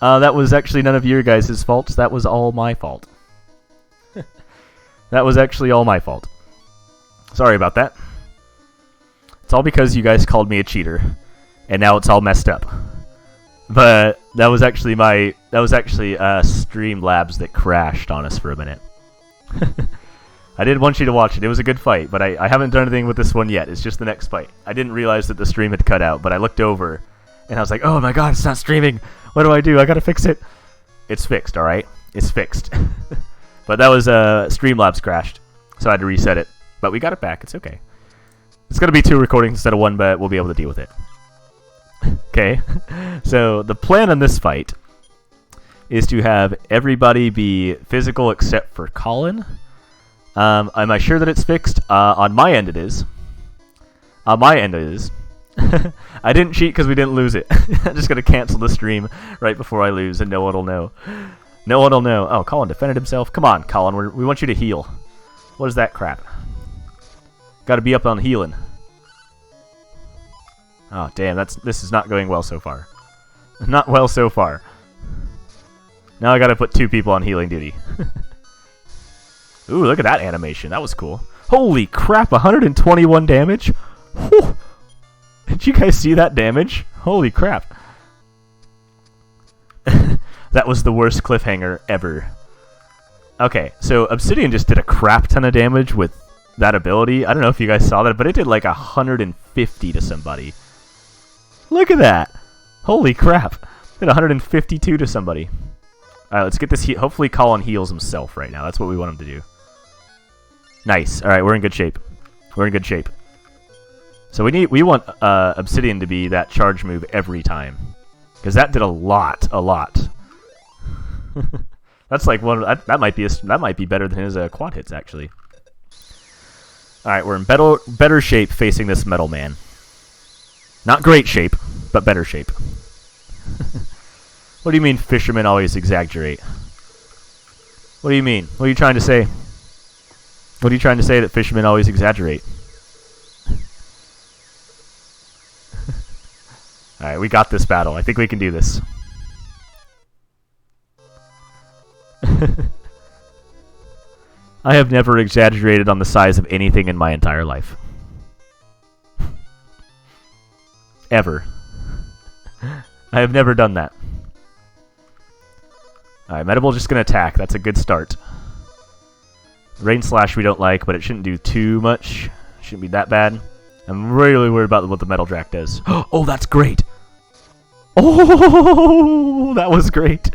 That was actually none of your guys' faults. That was all my fault. That was actually all my fault. Sorry about that. It's all because you guys called me a cheater, and now it's all messed up. But that was actually Streamlabs that crashed on us for a minute. I did want you to watch it. It was a good fight, but I haven't done anything with this one yet. It's just the next fight. I didn't realize that the stream had cut out, but I looked over, and I was like, oh my god, it's not streaming. What do? I gotta fix it. It's fixed, alright? It's fixed. But that was, Streamlabs crashed, so I had to reset it. But we got it back. It's okay. It's gonna be 2 recordings instead of 1, but we'll be able to deal with it. Okay, so the plan on this fight is to have everybody be physical except for Colin. Am I sure that it's fixed? On my end it is. On my end it is. I didn't cheat because we didn't lose it. I'm just going to cancel the stream right before I lose and no one will know. No one will know. Oh, Colin defended himself. Come on, Colin. We want you to heal. What is that crap? Got to be up on healing. Oh, damn. This is not going well so far. Not well so far. Now I got to put 2 people on healing duty. Ooh, look at that animation. That was cool. Holy crap, 121 damage? Whew. Did you guys see that damage? Holy crap. That was the worst cliffhanger ever. Okay, so Obsidian just did a crap ton of damage with that ability. I don't know if you guys saw that, but it did like 150 to somebody. Look at that. Holy crap. Did 152 to somebody. Alright, let's get this. Hopefully Colin heals himself right now. That's what we want him to do. Nice. Alright, we're in good shape. We're in good shape. So we want Obsidian to be that charge move every time. Because that did a lot. That's like one. That might be better than his quad hits, actually. Alright, we're in better shape facing this metal man. Not great shape, but better shape. What do you mean fishermen always exaggerate? What do you mean? What are you trying to say? What are you trying to say that fishermen always exaggerate? Alright, we got this battle. I think we can do this. I have never exaggerated on the size of anything in my entire life. Ever. I have never done that. Alright, Medible's just going to attack. That's a good start. Rain Slash we don't like, but it shouldn't do too much. Shouldn't be that bad. I'm really worried about what the Metal Drak does. Oh, that's great! Oh, that was great!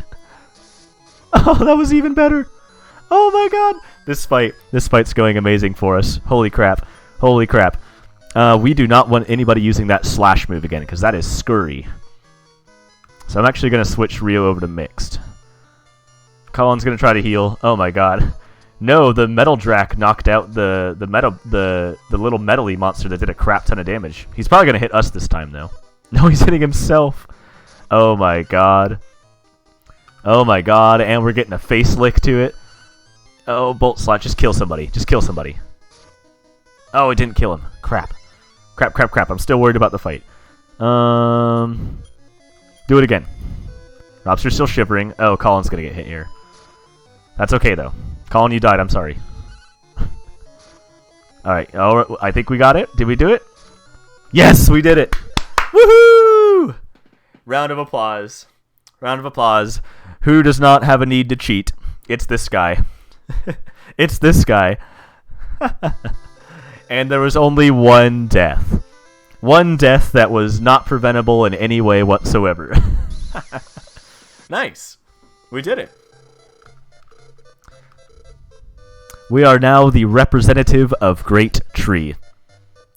Oh, that was even better! Oh my god! This fight's going amazing for us. Holy crap. Holy crap. We do not want anybody using that slash move again, because that is scurry. So I'm actually going to switch Rio over to mixed. Colin's going to try to heal. Oh my god. No, the Metal Drak knocked out the little metally monster that did a crap ton of damage. He's probably going to hit us this time, though. No, he's hitting himself. Oh my god. Oh my god, and we're getting a face lick to it. Oh, Bolt Slot, just kill somebody. Just kill somebody. Oh, it didn't kill him. Crap. Crap, crap, crap. I'm still worried about the fight. Do it again. Robster's still shivering. Oh, Colin's going to get hit here. That's okay, though. Colin, you died. I'm sorry. Alright. Oh, I think we got it. Did we do it? Yes, we did it. Woohoo! Round of applause. Round of applause. Who does not have a need to cheat? It's this guy. It's this guy. And there was only one death. One death that was not preventable in any way whatsoever. Nice. We did it. We are now the representative of Great Tree.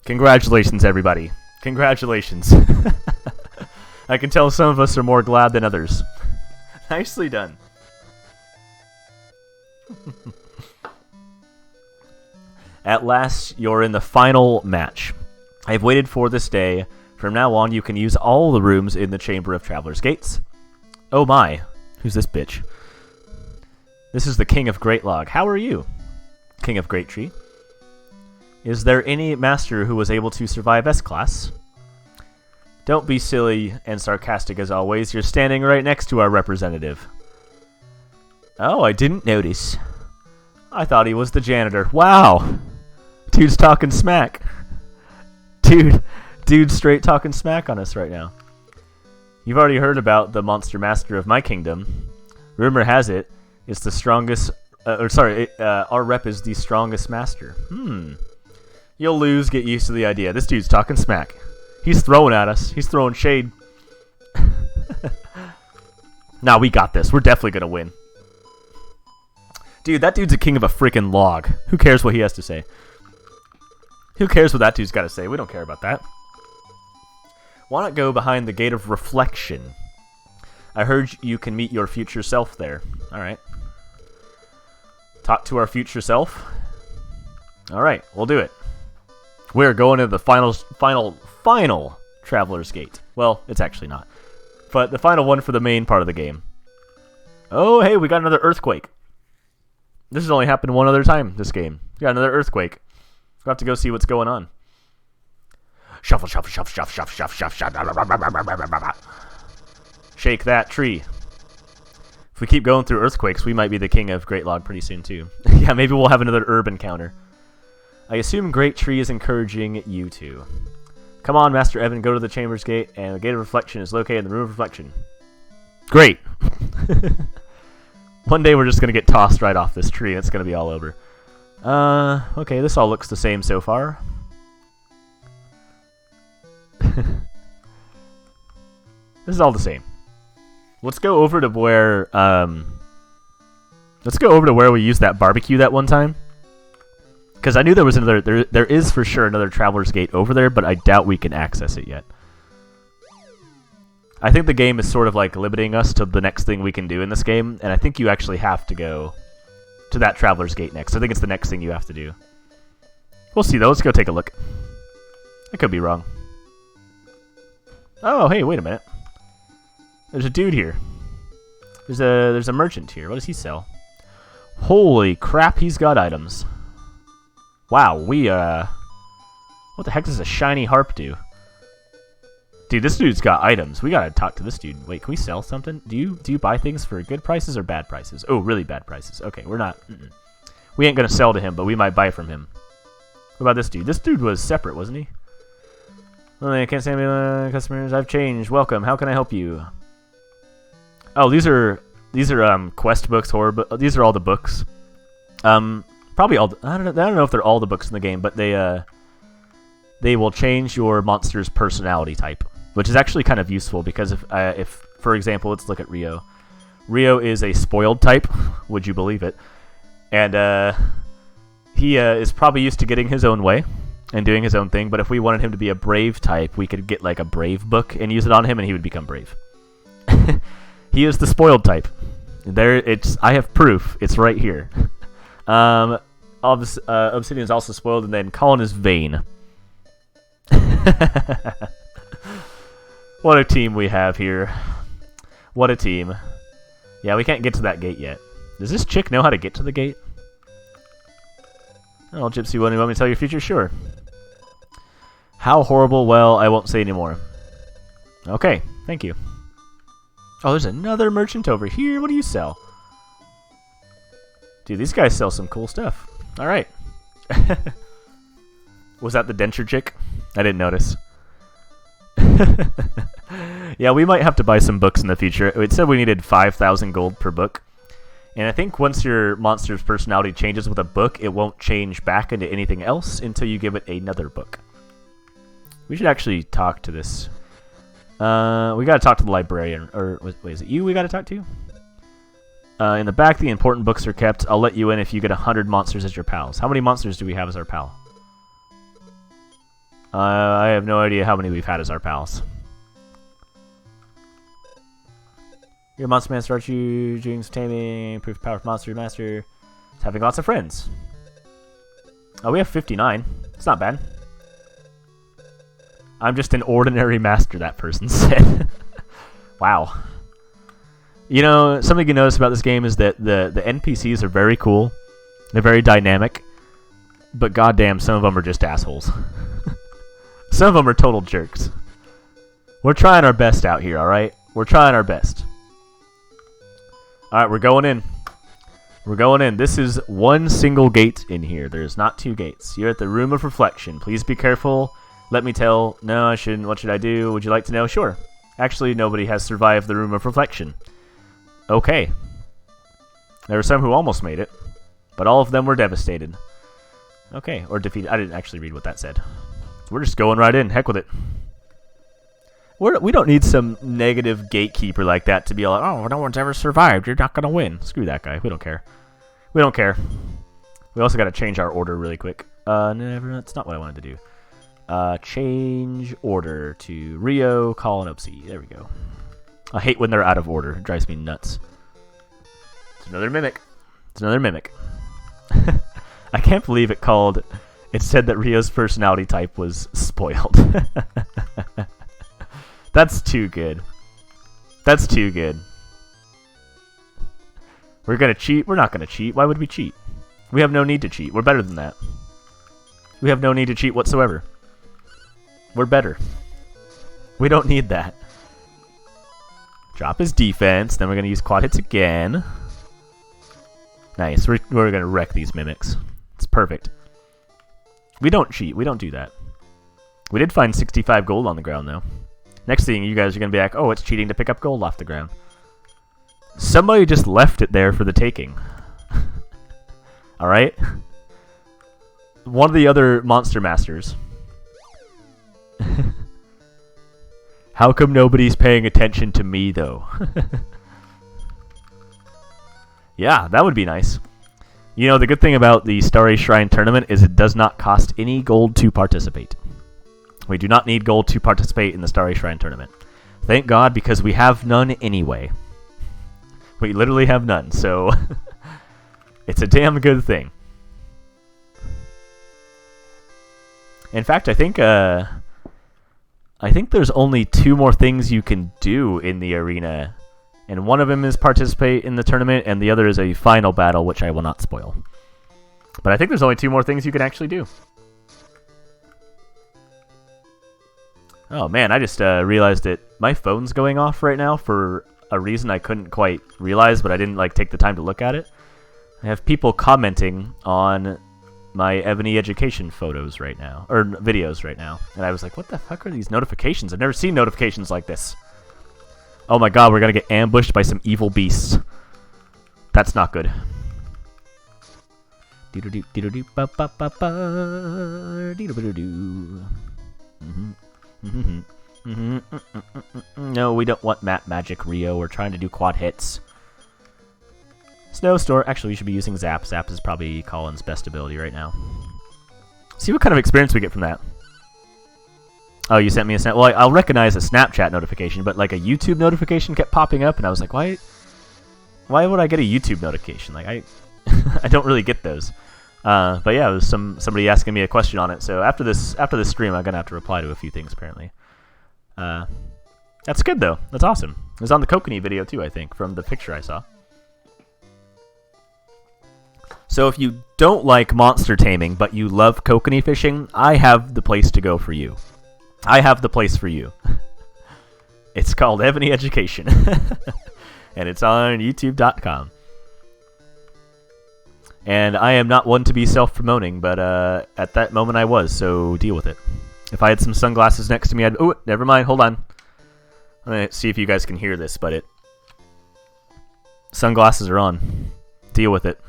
Congratulations, everybody. Congratulations. I can tell some of us are more glad than others. Nicely done. At last, you're in the final match. I have waited for this day. From now on, you can use all the rooms in the Chamber of Traveler's Gates. Oh my. Who's this bitch? This is the King of Great Log. How are you, King of Great Tree? Is there any master who was able to survive S-Class? Don't be silly and sarcastic as always. You're standing right next to our representative. Oh, I didn't notice. I thought he was the janitor. Wow. Dude's talking smack. Dude's straight talking smack on us right now. You've already heard about the monster master of my kingdom. Rumor has it, it's the strongest... our rep is the strongest master. You'll lose, get used to the idea. This dude's talking smack. He's throwing at us. He's throwing shade. Nah, we got this. We're definitely gonna win. Dude, that dude's a king of a freaking log. Who cares what he has to say? Who cares what that dude's got to say? We don't care about that. Why not go behind the Gate of Reflection? I heard you can meet your future self there. Alright. Talk to our future self? Alright, we'll do it. We're going to the final Traveler's Gate. Well, it's actually not. But the final one for the main part of the game. Oh, hey, we got another earthquake. This has only happened one other time, this game. We got another earthquake. We'll have to go see what's going on. Shuffle, shuffle, shuffle, shuffle, shuffle, shuffle, shuffle. Shake that tree. If we keep going through earthquakes, we might be the king of Great Log pretty soon, too. Yeah, maybe we'll have another herb encounter. I assume Great Tree is encouraging you to. Come on, Master Evan, go to the Chamber's Gate, and the Gate of Reflection is located in the Room of Reflection. Great! One day we're just going to get tossed right off this tree, and it's going to be all over. Okay, this all looks the same so far. This is all the same. Let's go over to where, we used that barbecue that one time. Because I knew there was another, there is for sure another Traveler's Gate over there, but I doubt we can access it yet. I think the game is sort of like limiting us to the next thing we can do in this game, and I think you actually have to go to that Traveler's Gate next. I think it's the next thing you have to do. We'll see though, let's go take a look. I could be wrong. Oh, hey, wait a minute. There's a dude here. There's a merchant here. What does he sell? Holy crap, he's got items. Wow, what the heck does a shiny harp do? Dude, this dude's got items. We gotta talk to this dude. Wait, can we sell something? Do you buy things for good prices or bad prices? Oh, really bad prices. Okay, we're not. We ain't gonna sell to him, but we might buy from him. What about this dude? This dude was separate, wasn't he? Oh, I can't stand me, customers. I've changed. Welcome. How can I help you? Oh, these are quest books, horror books. These are all the books. Probably all. I don't know if they're all the books in the game, but they will change your monster's personality type, which is actually kind of useful because if for example, let's look at Rio. Rio is a spoiled type. Would you believe it? And he is probably used to getting his own way and doing his own thing. But if we wanted him to be a brave type, we could get like a brave book and use it on him, and he would become brave. He is the spoiled type. I have proof. It's right here. Obsidian is also spoiled, and then Colin is vain. What a team we have here. What a team. Yeah, we can't get to that gate yet. Does this chick know how to get to the gate? Oh, Gypsy, what do you want me to tell your future? Sure. How horrible? Well, I won't say anymore. Okay, thank you. Oh, there's another merchant over here. What do you sell? Dude, these guys sell some cool stuff. Alright. Was that the denture chick? I didn't notice. Yeah, we might have to buy some books in the future. It said we needed 5,000 gold per book. And I think once your monster's personality changes with a book, it won't change back into anything else until you give it another book. We should actually talk to this. We gotta talk to the librarian. Or, wait, is it you we gotta talk to? In the back, the important books are kept. I'll let you in if you get 100 monsters as your pals. How many monsters do we have as our pal? I have no idea how many we've had as our pals. Your monster man starts you doing some taming, improve power of monster master. It's having lots of friends. Oh, we have 59. It's not bad. I'm just an ordinary master, that person said. Wow. You know, something you notice about this game is that the NPCs are very cool. They're very dynamic. But goddamn, some of them are just assholes. Some of them are total jerks. We're trying our best out here, alright? We're trying our best. Alright, we're going in. We're going in. This is one single gate in here. There's not two gates. You're at the Room of Reflection. Please be careful. Let me tell. No, I shouldn't. What should I do? Would you like to know? Sure. Actually, nobody has survived the Room of Reflection. Okay. There were some who almost made it, but all of them were devastated. Okay, or defeated. I didn't actually read what that said. We're just going right in. Heck with it. We don't need some negative gatekeeper like that to be like, oh, no one's ever survived. You're not going to win. Screw that guy. We don't care. We don't care. We also got to change our order really quick. Never. That's not what I wanted to do. Change order to Rio, Colin, Upsy. There we go. I hate when they're out of order. It drives me nuts. It's another mimic. It's another mimic. I can't believe it said that Rio's personality type was spoiled. That's too good. That's too good. We're gonna cheat? We're not gonna cheat. Why would we cheat? We have no need to cheat. We're better than that. We have no need to cheat whatsoever. We're better. We don't need that. Drop his defense. Then we're gonna use quad hits again. Nice. We're gonna wreck these mimics. It's perfect. We don't cheat. We don't do that. We did find 65 gold on the ground, though. Next thing, you guys are going to be like, oh, it's cheating to pick up gold off the ground. Somebody just left it there for the taking. Alright? One of the other monster masters. How come nobody's paying attention to me, though? Yeah, that would be nice. You know, the good thing about the Starry Shrine tournament is it does not cost any gold to participate. We do not need gold to participate in the Starry Shrine tournament. Thank God, because we have none anyway. We literally have none, so it's a damn good thing. In fact, I think there's only 2 more things you can do in the arena, and one of them is participate in the tournament, and the other is a final battle, which I will not spoil. But I think there's only 2 more things you can actually do. Oh man, I just realized that my phone's going off right now for a reason I couldn't quite realize, but I didn't take the time to look at it. I have people commenting on my Ebony Education photos right now, or videos right now, and I was like, what the fuck are these notifications? I've never seen notifications like this. Oh my god, we're gonna get ambushed by some evil beasts. That's not good. No, we don't want Map Magic Rio. We're trying to do quad hits. Snowstorm. Actually, we should be using Zap. Zap is probably Colin's best ability right now. See what kind of experience we get from that. Oh, you sent me a snap. Well, I'll recognize a Snapchat notification, but like a YouTube notification kept popping up, and I was like, why would I get a YouTube notification? Like, I don't really get those. But yeah, it was somebody asking me a question on it. So after this stream, I'm gonna have to reply to a few things apparently. That's good though. That's awesome. It was on the Kokanee video too, I think, from the picture I saw. So if you don't like monster taming, but you love kokanee fishing, I have the place to go for you. I have the place for you. It's called Ebony Education. And it's on YouTube.com. And I am not one to be self-promoting, but at that moment I was, so deal with it. If I had some sunglasses next to me, I'd... Oh, never mind, hold on. I'm going to see if you guys can hear this, but it... Sunglasses are on. Deal with it.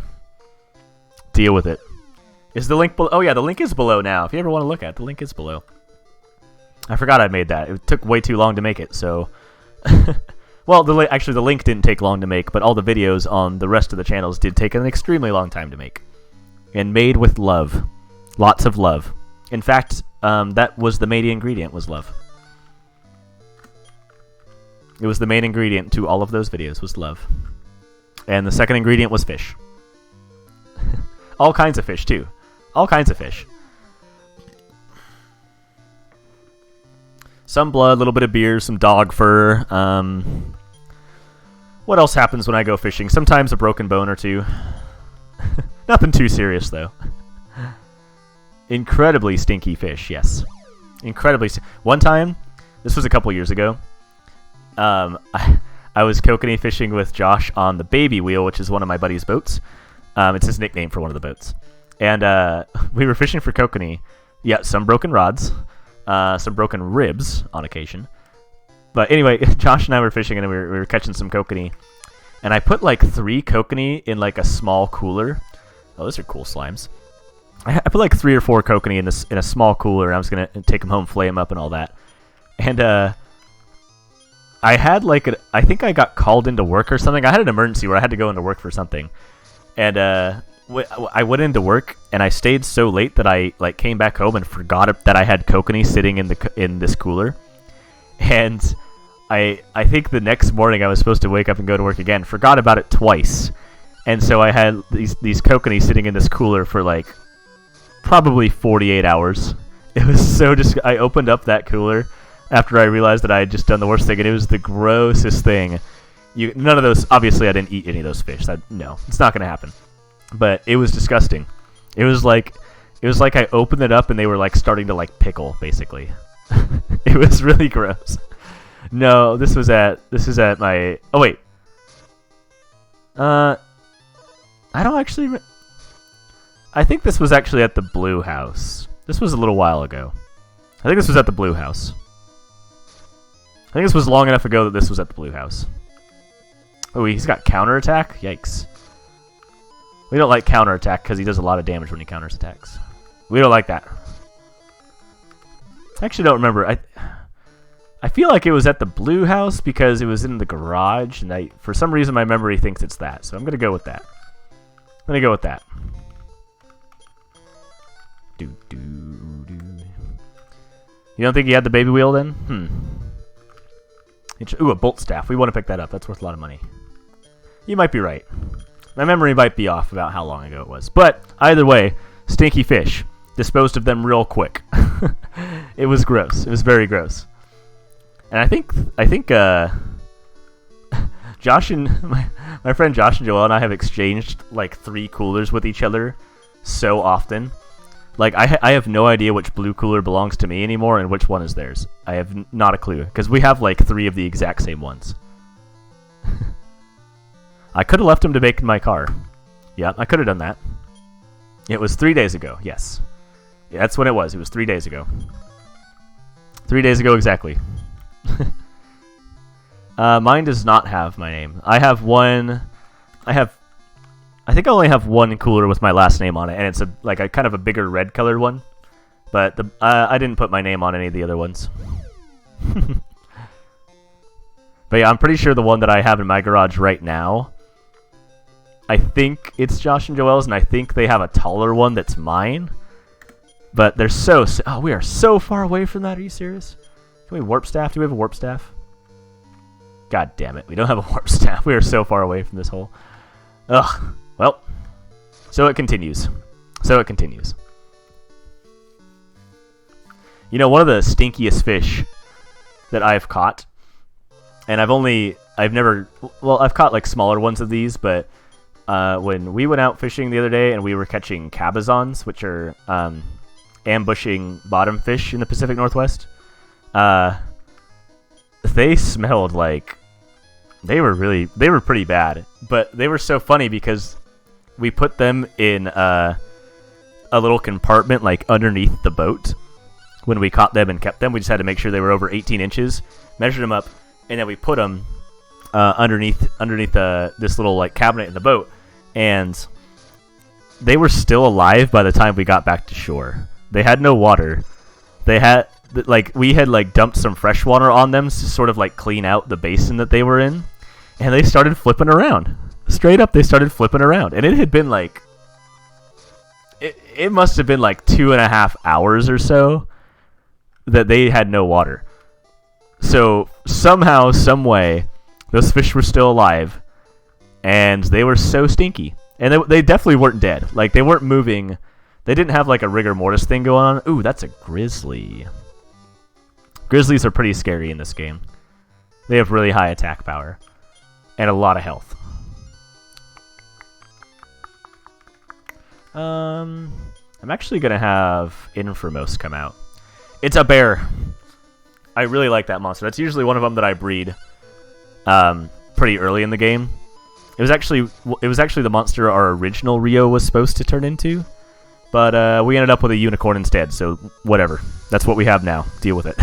Deal with it. Is the link below? Oh yeah, the link is below now. If you ever want to look at it, the link is below. I forgot I made that. It took way too long to make it, so... Well, actually, the link didn't take long to make, but all the videos on the rest of the channels did take an extremely long time to make. And made with love. Lots of love. In fact, that was the main ingredient, was love. It was the main ingredient to all of those videos, was love. And the second ingredient was fish. All kinds of fish, too. All kinds of fish. Some blood, a little bit of beer, some dog fur. What else happens when I go fishing? Sometimes a broken bone or two. Nothing too serious, though. Incredibly stinky fish, yes. Incredibly. One time, This was a couple years ago. I was kokanee fishing with Josh on the Baby Wheel, which is one of my buddy's boats. It's his nickname for one of the boats. And we were fishing for kokanee. Yeah, some broken rods, some broken ribs on occasion. But anyway, Josh and I were fishing, and we were catching some kokanee. And I put like 3 kokanee in like a small cooler. Oh, those are cool slimes. I put like 3 or 4 kokanee in a small cooler, and I was gonna take them home, flay them up, and all that. And I had like I think I got called into work or something. I had an emergency where I had to go into work for something, and I went into work, and I stayed so late that I like came back home and forgot that I had kokanee sitting in this cooler, and I think the next morning I was supposed to wake up and go to work again. Forgot about it twice, and so I had these kokanee sitting in this cooler for like probably 48 hours. It was so I opened up that cooler after I realized that I had just done the worst thing, and it was the grossest thing. None of those. Obviously, I didn't eat any of those fish. No, it's not gonna happen. But it was disgusting. It was like I opened it up and they were like starting to like pickle, basically. It was really gross. No, this is at my. Oh wait. I don't actually. I think this was actually at the Blue House. This was a little while ago. I think this was at the Blue House. I think this was long enough ago that this was at the Blue House. Oh, he's got counterattack? Yikes. We don't like counterattack because he does a lot of damage when he counters attacks. We don't like that. I actually don't remember. I feel like it was at the Blue House because it was in the garage, and for some reason my memory thinks it's that, so I'm going to go with that. I'm going to go with that. You don't think he had the Baby Wheel then? Ooh, a bolt staff. We want to pick that up. That's worth a lot of money. You might be right. My memory might be off about how long ago it was. But either way, stinky fish. Disposed of them real quick. It was gross. It was very gross. And I think Josh and my friend Josh and Joel and I have exchanged like 3 coolers with each other so often. Like, I have no idea which blue cooler belongs to me anymore and which one is theirs. I have not a clue, because we have, like, 3 of the exact same ones. I could have left them to bake in my car. Yeah, I could have done that. It was 3 days ago, yes. Yeah, that's when it was. It was 3 days ago. 3 days ago exactly. Mine does not have my name. I think I only have 1 cooler with my last name on it, and it's a kind of a bigger red colored one. But I didn't put my name on any of the other ones. But yeah, I'm pretty sure the one that I have in my garage right now, I think it's Josh and Joel's, and I think they have a taller one that's mine. But they're oh, we are so far away from that. Are you serious? Can we warp staff? Do we have a warp staff? God damn it, we don't have a warp staff. We are so far away from this hole. Ugh. Well, so it continues. So it continues. You know, one of the stinkiest fish that I've caught, and I've caught like smaller ones of these, but when we went out fishing the other day and we were catching cabezons, which are ambushing bottom fish in the Pacific Northwest, they smelled like they were pretty bad, but they were so funny because we put them in a little compartment like underneath the boat when we caught them and kept them. We just had to make sure they were over 18 inches, measured them up, and then we put them underneath this little like cabinet in the boat, and they were still alive by the time we got back to shore. They had no water. We had dumped some fresh water on them to sort of like clean out the basin that they were in, and they started flipping around. Straight up, they started flipping around, and it had been like it must have been like 2.5 hours or so that they had no water. So somehow, some way, those fish were still alive, and they were so stinky, and they definitely weren't dead. Like, they weren't moving. They didn't have like a rigor mortis thing going on. Ooh, that's a grizzly. Grizzlies are pretty scary in this game. They have really high attack power and a lot of health. I'm actually gonna have Infamous come out. It's a bear. I really like that monster. That's usually one of them that I breed pretty early in the game. It was actually the monster our original Rio was supposed to turn into, but we ended up with a unicorn instead. So whatever. That's what we have now. Deal with it.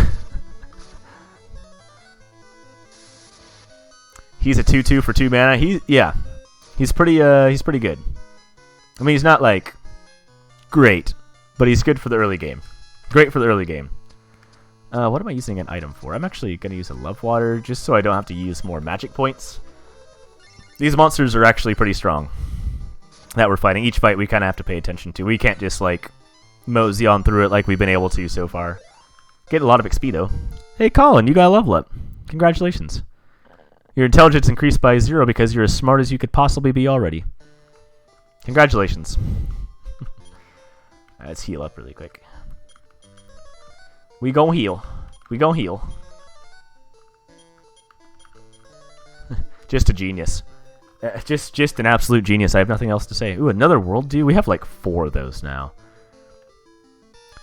He's a 2/2 for 2 mana. He's pretty good. I mean, he's not like great, but he's good for the early game. Great for the early game. What am I using an item for? I'm actually going to use a Love Water just so I don't have to use more magic points. These monsters are actually pretty strong that we're fighting. Each fight we kind of have to pay attention to. We can't just like mosey on through it like we've been able to so far. Get a lot of XP though. Hey Colin, you got a level up. Congratulations. Your intelligence increased by 0 because you're as smart as you could possibly be already. Congratulations. Let's heal up really quick. We gon' heal. We gon' heal. Just a genius. Just an absolute genius. I have nothing else to say. Ooh, another world, dude. We have like 4 of those now.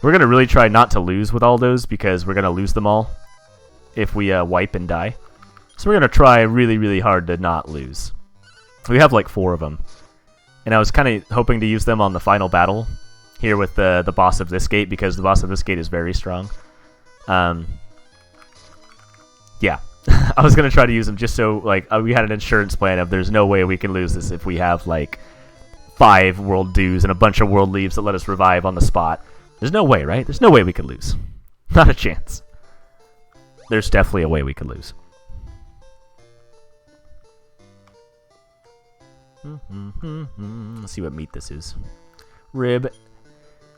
We're going to really try not to lose with all those because we're going to lose them all if we wipe and die. So we're going to try really, really hard to not lose. We have like 4 of them. And I was kind of hoping to use them on the final battle here with the boss of this gate because the boss of this gate is very strong. Yeah. I was going to try to use them just so like we had an insurance plan of there's no way we can lose this if we have like 5 world dues and a bunch of world leaves that let us revive on the spot. There's no way, right? There's no way we could lose. Not a chance. There's definitely a way we could lose. Let's see what meat this is. Rib.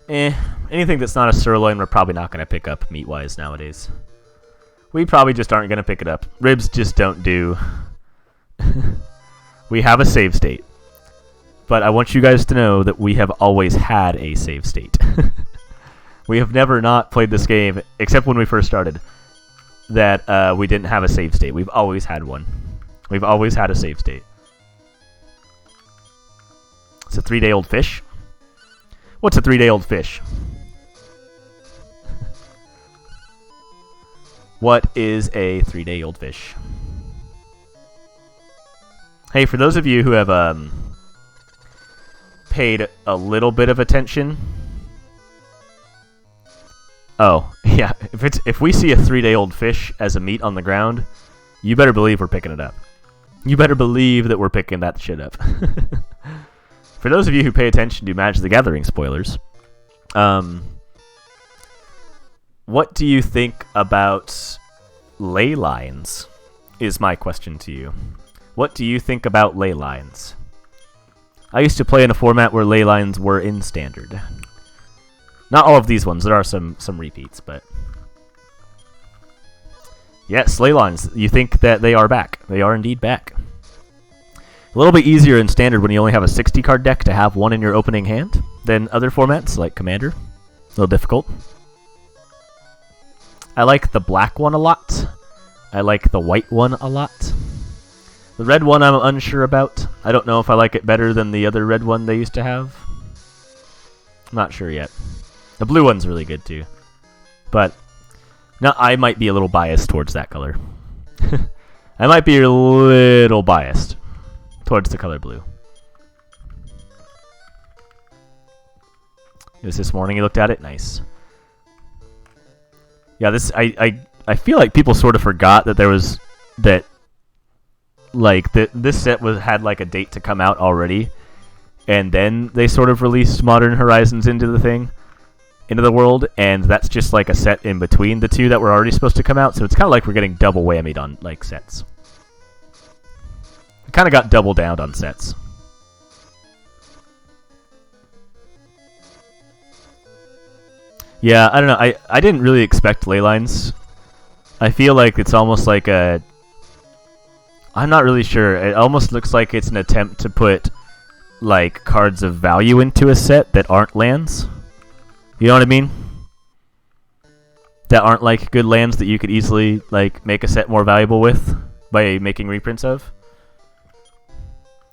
Anything that's not a sirloin, we're probably not going to pick up meat-wise nowadays. We probably just aren't going to pick it up. Ribs just don't do. We have a save state. But I want you guys to know that we have always had a save state. We have never not played this game, except when we first started, that we didn't have a save state. We've always had one. We've always had a save state. It's a 3-day-old fish. What's a 3-day-old fish? What is a 3-day-old fish? Hey, for those of you who have paid a little bit of attention. Oh, yeah. If we see a 3-day-old fish as a meat on the ground, you better believe we're picking it up. You better believe that we're picking that shit up. For those of you who pay attention to Magic the Gathering spoilers, what do you think about ley lines? Is my question to you. What do you think about ley lines? I used to play in a format where ley lines were in standard. Not all of these ones. There are some repeats, but yes, ley lines. You think that they are back? They are indeed back. A little bit easier in standard when you only have a 60-card deck to have one in your opening hand than other formats like Commander. A little difficult. I like the black one a lot. I like the white one a lot. The red one I'm unsure about. I don't know if I like it better than the other red one they used to have. I'm not sure yet. The blue one's really good too. But no, I might be a little biased towards that color. I might be a little biased towards the color blue. It was this morning you looked at it? Nice. Yeah, this I feel like people sort of forgot that there was that like this set had like a date to come out already, and then they sort of released Modern Horizons into the world, and that's just like a set in between the two that were already supposed to come out, so it's kind of like we're getting double whammied on like sets. We kind of got double downed on sets. Yeah, I don't know. I didn't really expect ley lines. I feel like it's almost like a... I'm not really sure. It almost looks like it's an attempt to put like cards of value into a set that aren't lands. You know what I mean? That aren't like good lands that you could easily like make a set more valuable with by making reprints of.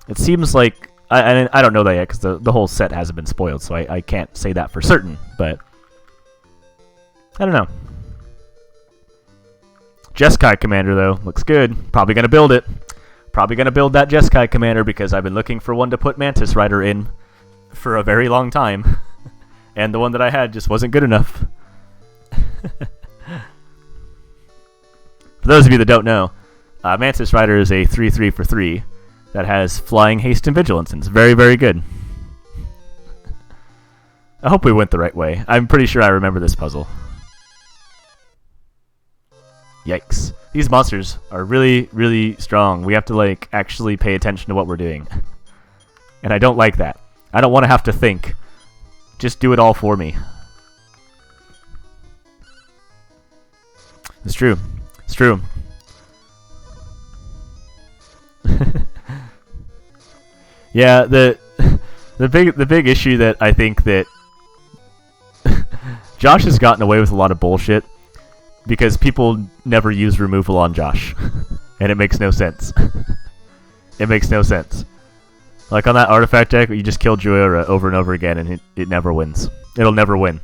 It seems like... I don't know that yet because the whole set hasn't been spoiled, so I can't say that for certain, but... I don't know. Jeskai Commander, though, looks good. Probably going to build it. Probably going to build that Jeskai Commander because I've been looking for one to put Mantis Rider in for a very long time. And the one that I had just wasn't good enough. For those of you that don't know, Mantis Rider is a 3/3 for 3 that has Flying, Haste, and Vigilance, and it's very, very good. I hope we went the right way. I'm pretty sure I remember this puzzle. Yikes. These monsters are really, really strong. We have to, like, actually pay attention to what we're doing. And I don't like that. I don't want to have to think. Just do it all for me. It's true. It's true. Yeah, the big issue that I think that Josh has gotten away with a lot of bullshit because people never use removal on Josh, and it makes no sense. It makes no sense. Like on that artifact deck, you just kill Joyora over and over again, and it never wins. It'll never win.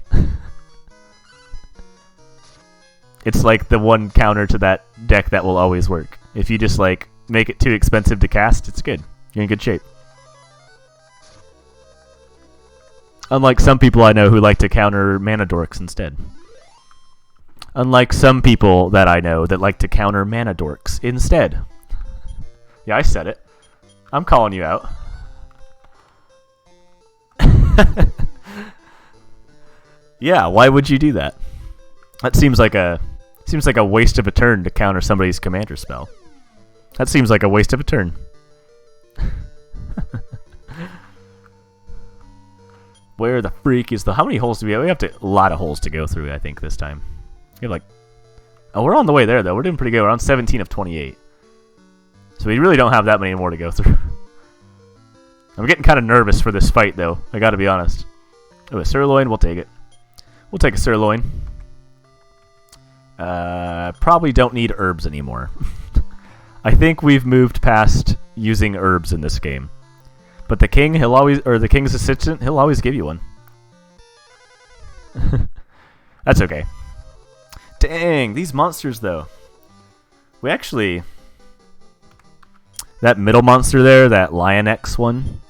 It's like the one counter to that deck that will always work. If you just like make it too expensive to cast, it's good. You're in good shape. Unlike some people I know who like to counter mana dorks instead. Unlike some people that I know that like to counter mana dorks instead. Yeah, I said it. I'm calling you out. Yeah, why would you do that? That seems like a waste of a turn to counter somebody's commander spell. That seems like a waste of a turn. Where the freak is the... How many holes do we have? We have a lot of holes to go through, I think, this time. We have like... Oh, we're on the way there, though. We're doing pretty good. We're on 17 of 28. So we really don't have that many more to go through. I'm getting kind of nervous for this fight, though. I gotta be honest. Oh, a sirloin? We'll take it. We'll take a sirloin. Probably don't need herbs anymore. I think we've moved past using herbs in this game. But the king, the king's assistant, he'll always give you one. That's okay. Dang, these monsters, though. We actually... That middle monster there, that Lion X one,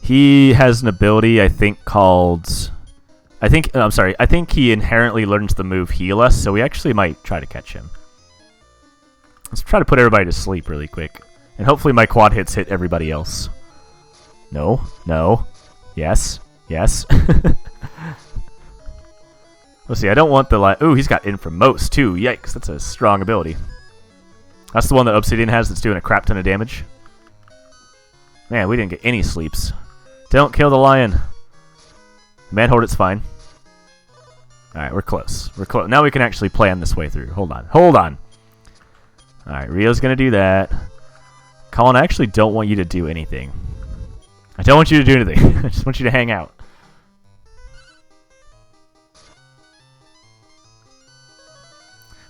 he has an ability, I think, called... I think he inherently learns the move Heal Us, so we actually might try to catch him. Let's try to put everybody to sleep really quick. And hopefully my quad hits hit everybody else. No. No. Yes. Yes. Let's see, I don't want the... Ooh, he's got Infamous, too. Yikes, that's a strong ability. That's the one that Obsidian has that's doing a crap ton of damage. Man, we didn't get any sleeps. Don't kill the lion. Manhorde, it's fine. Alright, we're close. We're close. Now we can actually plan this way through. Hold on. Hold on. Alright, Rio's gonna do that. Colin, I actually don't want you to do anything. I don't want you to do anything. I just want you to hang out.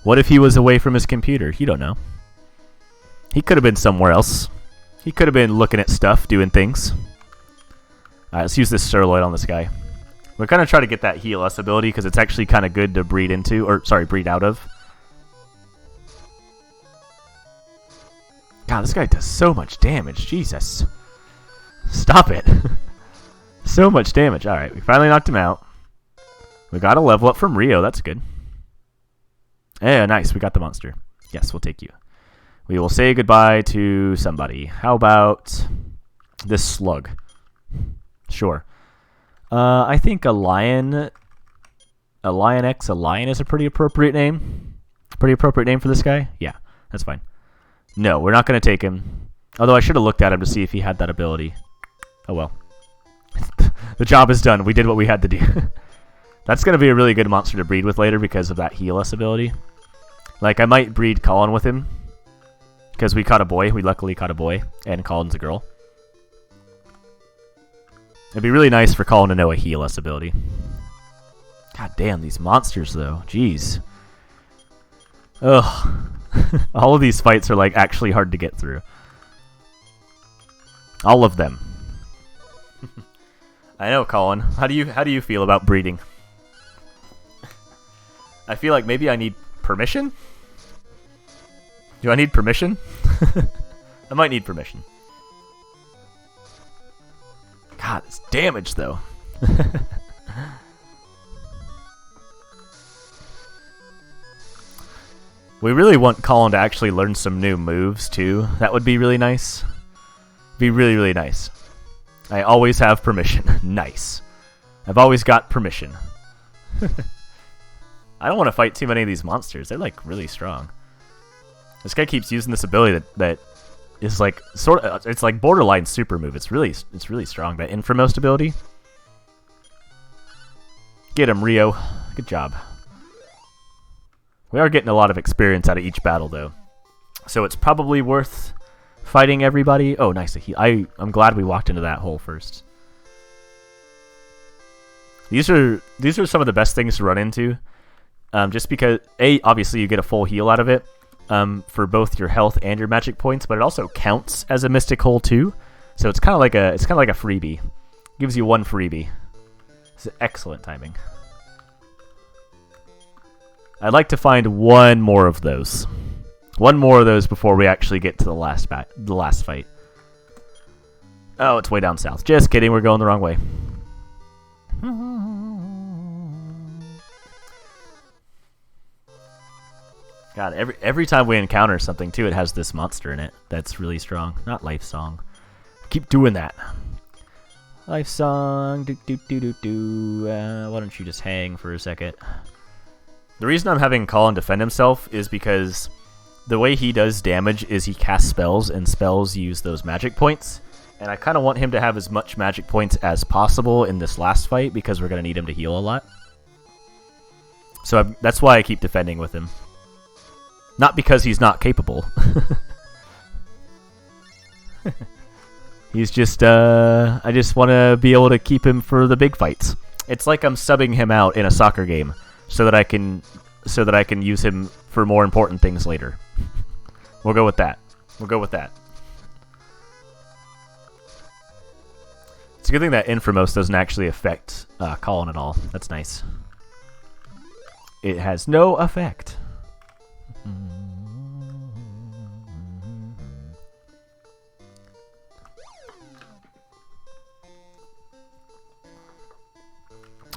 What if he was away from his computer? You don't know. He could have been somewhere else. He could have been looking at stuff, doing things. Alright, let's use this Sirloin on this guy. We're going to try to get that Heal Us ability because it's actually kind of good to breed into, or sorry, breed out of. God, this guy does so much damage. Jesus. Stop it. So much damage. Alright, we finally knocked him out. We got a level up from Rio. That's good. Yeah, nice. We got the monster. Yes, we'll take you. We will say goodbye to somebody. How about this slug? Sure. I think a lion is a pretty appropriate name. Pretty appropriate name for this guy? Yeah, that's fine. No, we're not going to take him. Although I should have looked at him to see if he had that ability. Oh well. The job is done. We did what we had to do. That's going to be a really good monster to breed with later because of that Heal Us ability. Like, I might breed Colin with him. Because we caught a boy. We luckily caught a boy. And Colin's a girl. It'd be really nice for Colin to know a Heal Us ability. God damn, these monsters, though. Jeez. Ugh. All of these fights are, like, actually hard to get through. All of them. I know, Colin. How do you feel about breeding? I feel like maybe I need permission? Do I need permission? I might need permission. God, it's damage, though. We really want Colin to actually learn some new moves, too. That would be really nice. Be really, really nice. I always have permission. Nice. I've always got permission. I don't want to fight too many of these monsters. They're, like, really strong. This guy keeps using this ability that is, like, sort of... It's like borderline super move. It's really strong. That Inframost ability. Get him, Rio. Good job. We are getting a lot of experience out of each battle, though. So it's probably worth fighting everybody. Oh, nice. I'm glad we walked into that hole first. These are some of the best things to run into. Just because, obviously you get a full heal out of it for both your health and your magic points, but it also counts as a Mystic Hole too. So it's kind of like a freebie. Gives you one freebie. It's excellent timing. I'd like to find one more of those. One more of those before we actually get to the last fight. Oh, it's way down south. Just kidding, we're going the wrong way. God, every time we encounter something too, it has this monster in it that's really strong. Not Life Song. Keep doing that. Life Song. Why don't you just hang for a second? The reason I'm having Colin defend himself is because the way he does damage is he casts spells, and spells use those magic points. And I kind of want him to have as much magic points as possible in this last fight, because we're going to need him to heal a lot. So that's why I keep defending with him. Not because he's not capable. He's just, I just want to be able to keep him for the big fights. It's like I'm subbing him out in a soccer game. So that I can use him for more important things later. We'll go with that. We'll go with that. It's a good thing that Inframost doesn't actually affect Colin at all. That's nice. It has no effect.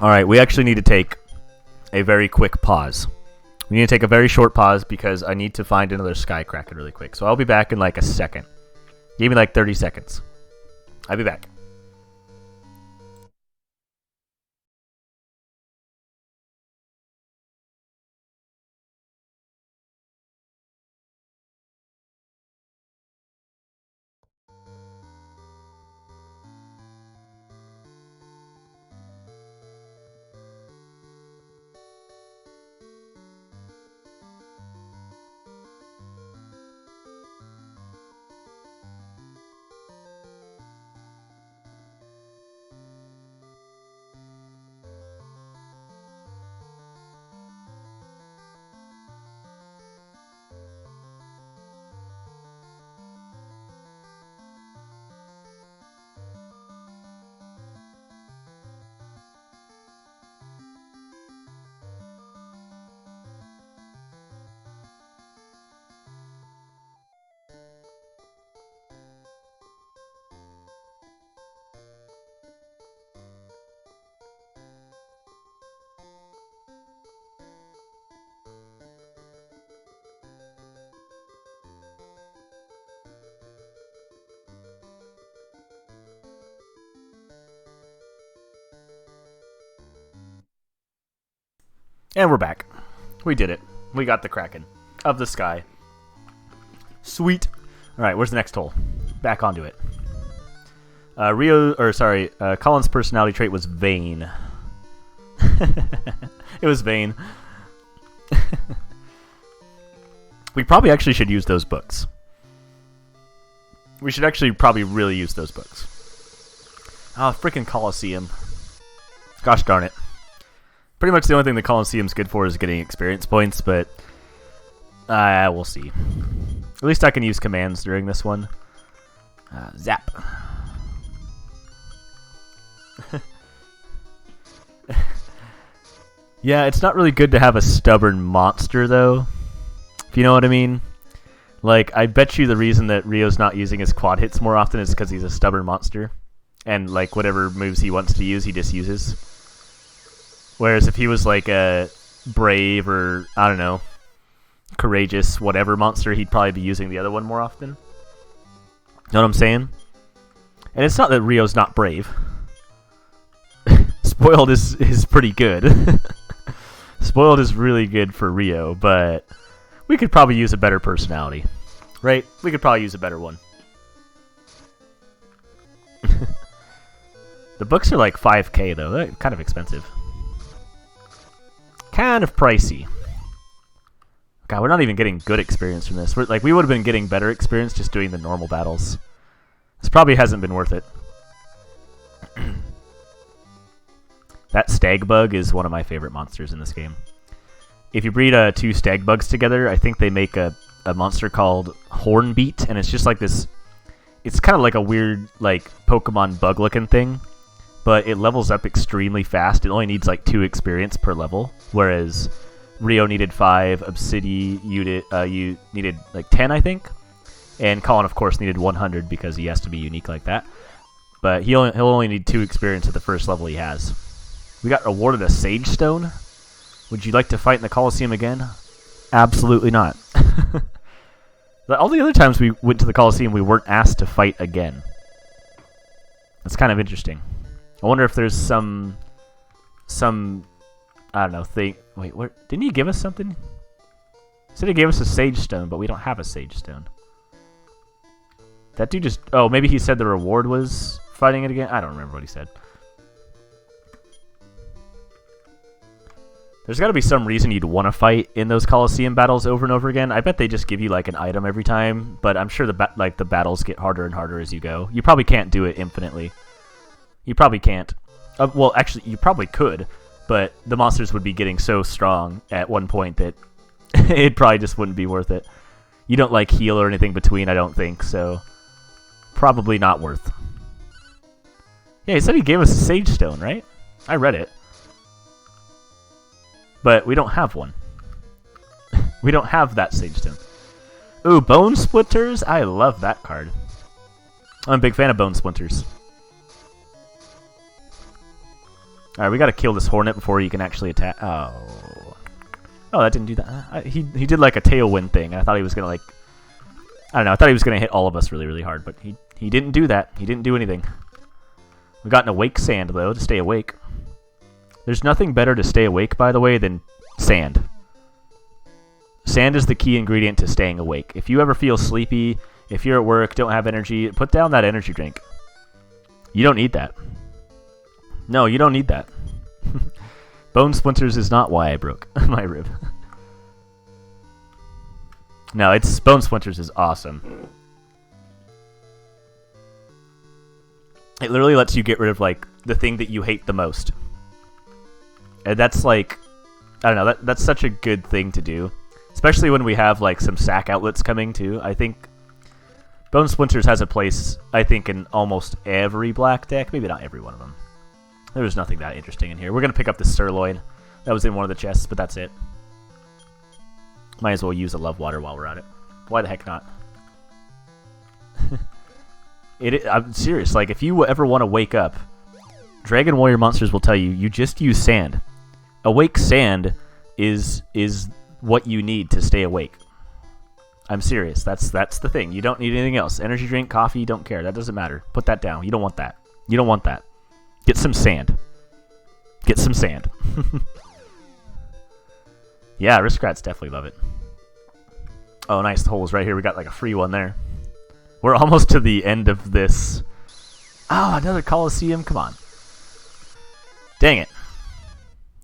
Alright, we actually need to take a very quick pause. We need to take a very short pause because I need to find another Skycracker really quick. So I'll be back in like a second. Give me like 30 seconds. I'll be back. And we're back. We did it. We got the Kraken of the sky. Sweet. Alright, where's the next hole? Back onto it. Colin's personality trait was vain. It was vain. We probably actually should use those books. We should actually probably really use those books. Oh, freaking Colosseum. Gosh darn it. Pretty much the only thing the Colosseum's good for is getting experience points, but we'll see. At least I can use commands during this one. Zap. Yeah, it's not really good to have a stubborn monster, though. If you know what I mean. Like, I bet you the reason that Rio's not using his quad hits more often is because he's a stubborn monster. And, like, whatever moves he wants to use, he just uses. Whereas if he was, like, a brave or, I don't know, courageous whatever monster, he'd probably be using the other one more often. Know what I'm saying? And it's not that Rio's not brave. Spoiled is pretty good. Spoiled is really good for Rio, but we could probably use a better personality. Right? We could probably use a better one. The books are like 5K though. They're kind of expensive. Kind of pricey. God, we're not even getting good experience from this. We would have been getting better experience just doing the normal battles. This probably hasn't been worth it. That stag bug is one of my favorite monsters in this game. If you breed two stag bugs together, I think they make a monster called Hornbeat, and it's just like this. It's kind of like a weird like Pokemon bug looking thing, but it levels up extremely fast. It only needs like 2 experience per level, whereas Rio needed 5, Obsidian you needed like 10, I think, and Colin of course needed 100 because he has to be unique like that. But he'll only need 2 experience at the first level he has. We got awarded a Sage Stone. Would you like to fight in the Colosseum again? Absolutely not. All the other times we went to the Colosseum, we weren't asked to fight again. That's kind of interesting. I wonder if there's some I don't know thing. Wait, what? Didn't he give us something? He said he gave us a Sage Stone, but we don't have a Sage Stone. That dude just... Oh, maybe he said the reward was fighting it again? I don't remember what he said. There's got to be some reason you'd want to fight in those Colosseum battles over and over again. I bet they just give you like an item every time, but I'm sure the battles get harder and harder as you go. You probably can't do it infinitely. You probably can't. Well, actually, you probably could, but the monsters would be getting so strong at one point that it probably just wouldn't be worth it. You don't like heal or anything between, I don't think, so probably not worth. Yeah, he said he gave us a Sage Stone, right? I read it. But we don't have one. We don't have that Sage Stone. Ooh, Bone Splinters? I love that card. I'm a big fan of Bone Splinters. Alright, we gotta kill this Hornet before you can actually attack. Oh. Oh, that didn't do that. He did like a Tailwind thing. I thought he was gonna like... I don't know, I thought he was gonna hit all of us really, really hard, but he didn't do that. He didn't do anything. We got an Awake Sand, though, to stay awake. There's nothing better to stay awake, by the way, than sand. Sand is the key ingredient to staying awake. If you ever feel sleepy, if you're at work, don't have energy, put down that energy drink. You don't need that. No, you don't need that. Bone Splinters is not why I broke my rib. No, it's Bone Splinters is awesome. It literally lets you get rid of like the thing that you hate the most. And that's like, I don't know, that's such a good thing to do. Especially when we have like some sack outlets coming too. I think Bone Splinters has a place, I think, in almost every black deck. Maybe not every one of them. There was nothing that interesting in here. We're going to pick up the Sirloin. That was in one of the chests, but that's it. Might as well use a Love Water while we're at it. Why the heck not? I'm serious. Like, if you ever want to wake up, Dragon Warrior monsters will tell you, you just use sand. Awake Sand is what you need to stay awake. I'm serious. That's the thing. You don't need anything else. Energy drink, coffee, don't care. That doesn't matter. Put that down. You don't want that. You don't want that. Get some sand. Get some sand. Yeah, Aristocrats definitely love it. Oh, nice. The hole is right here. We got like a free one there. We're almost to the end of this. Oh, another Colosseum. Come on. Dang it.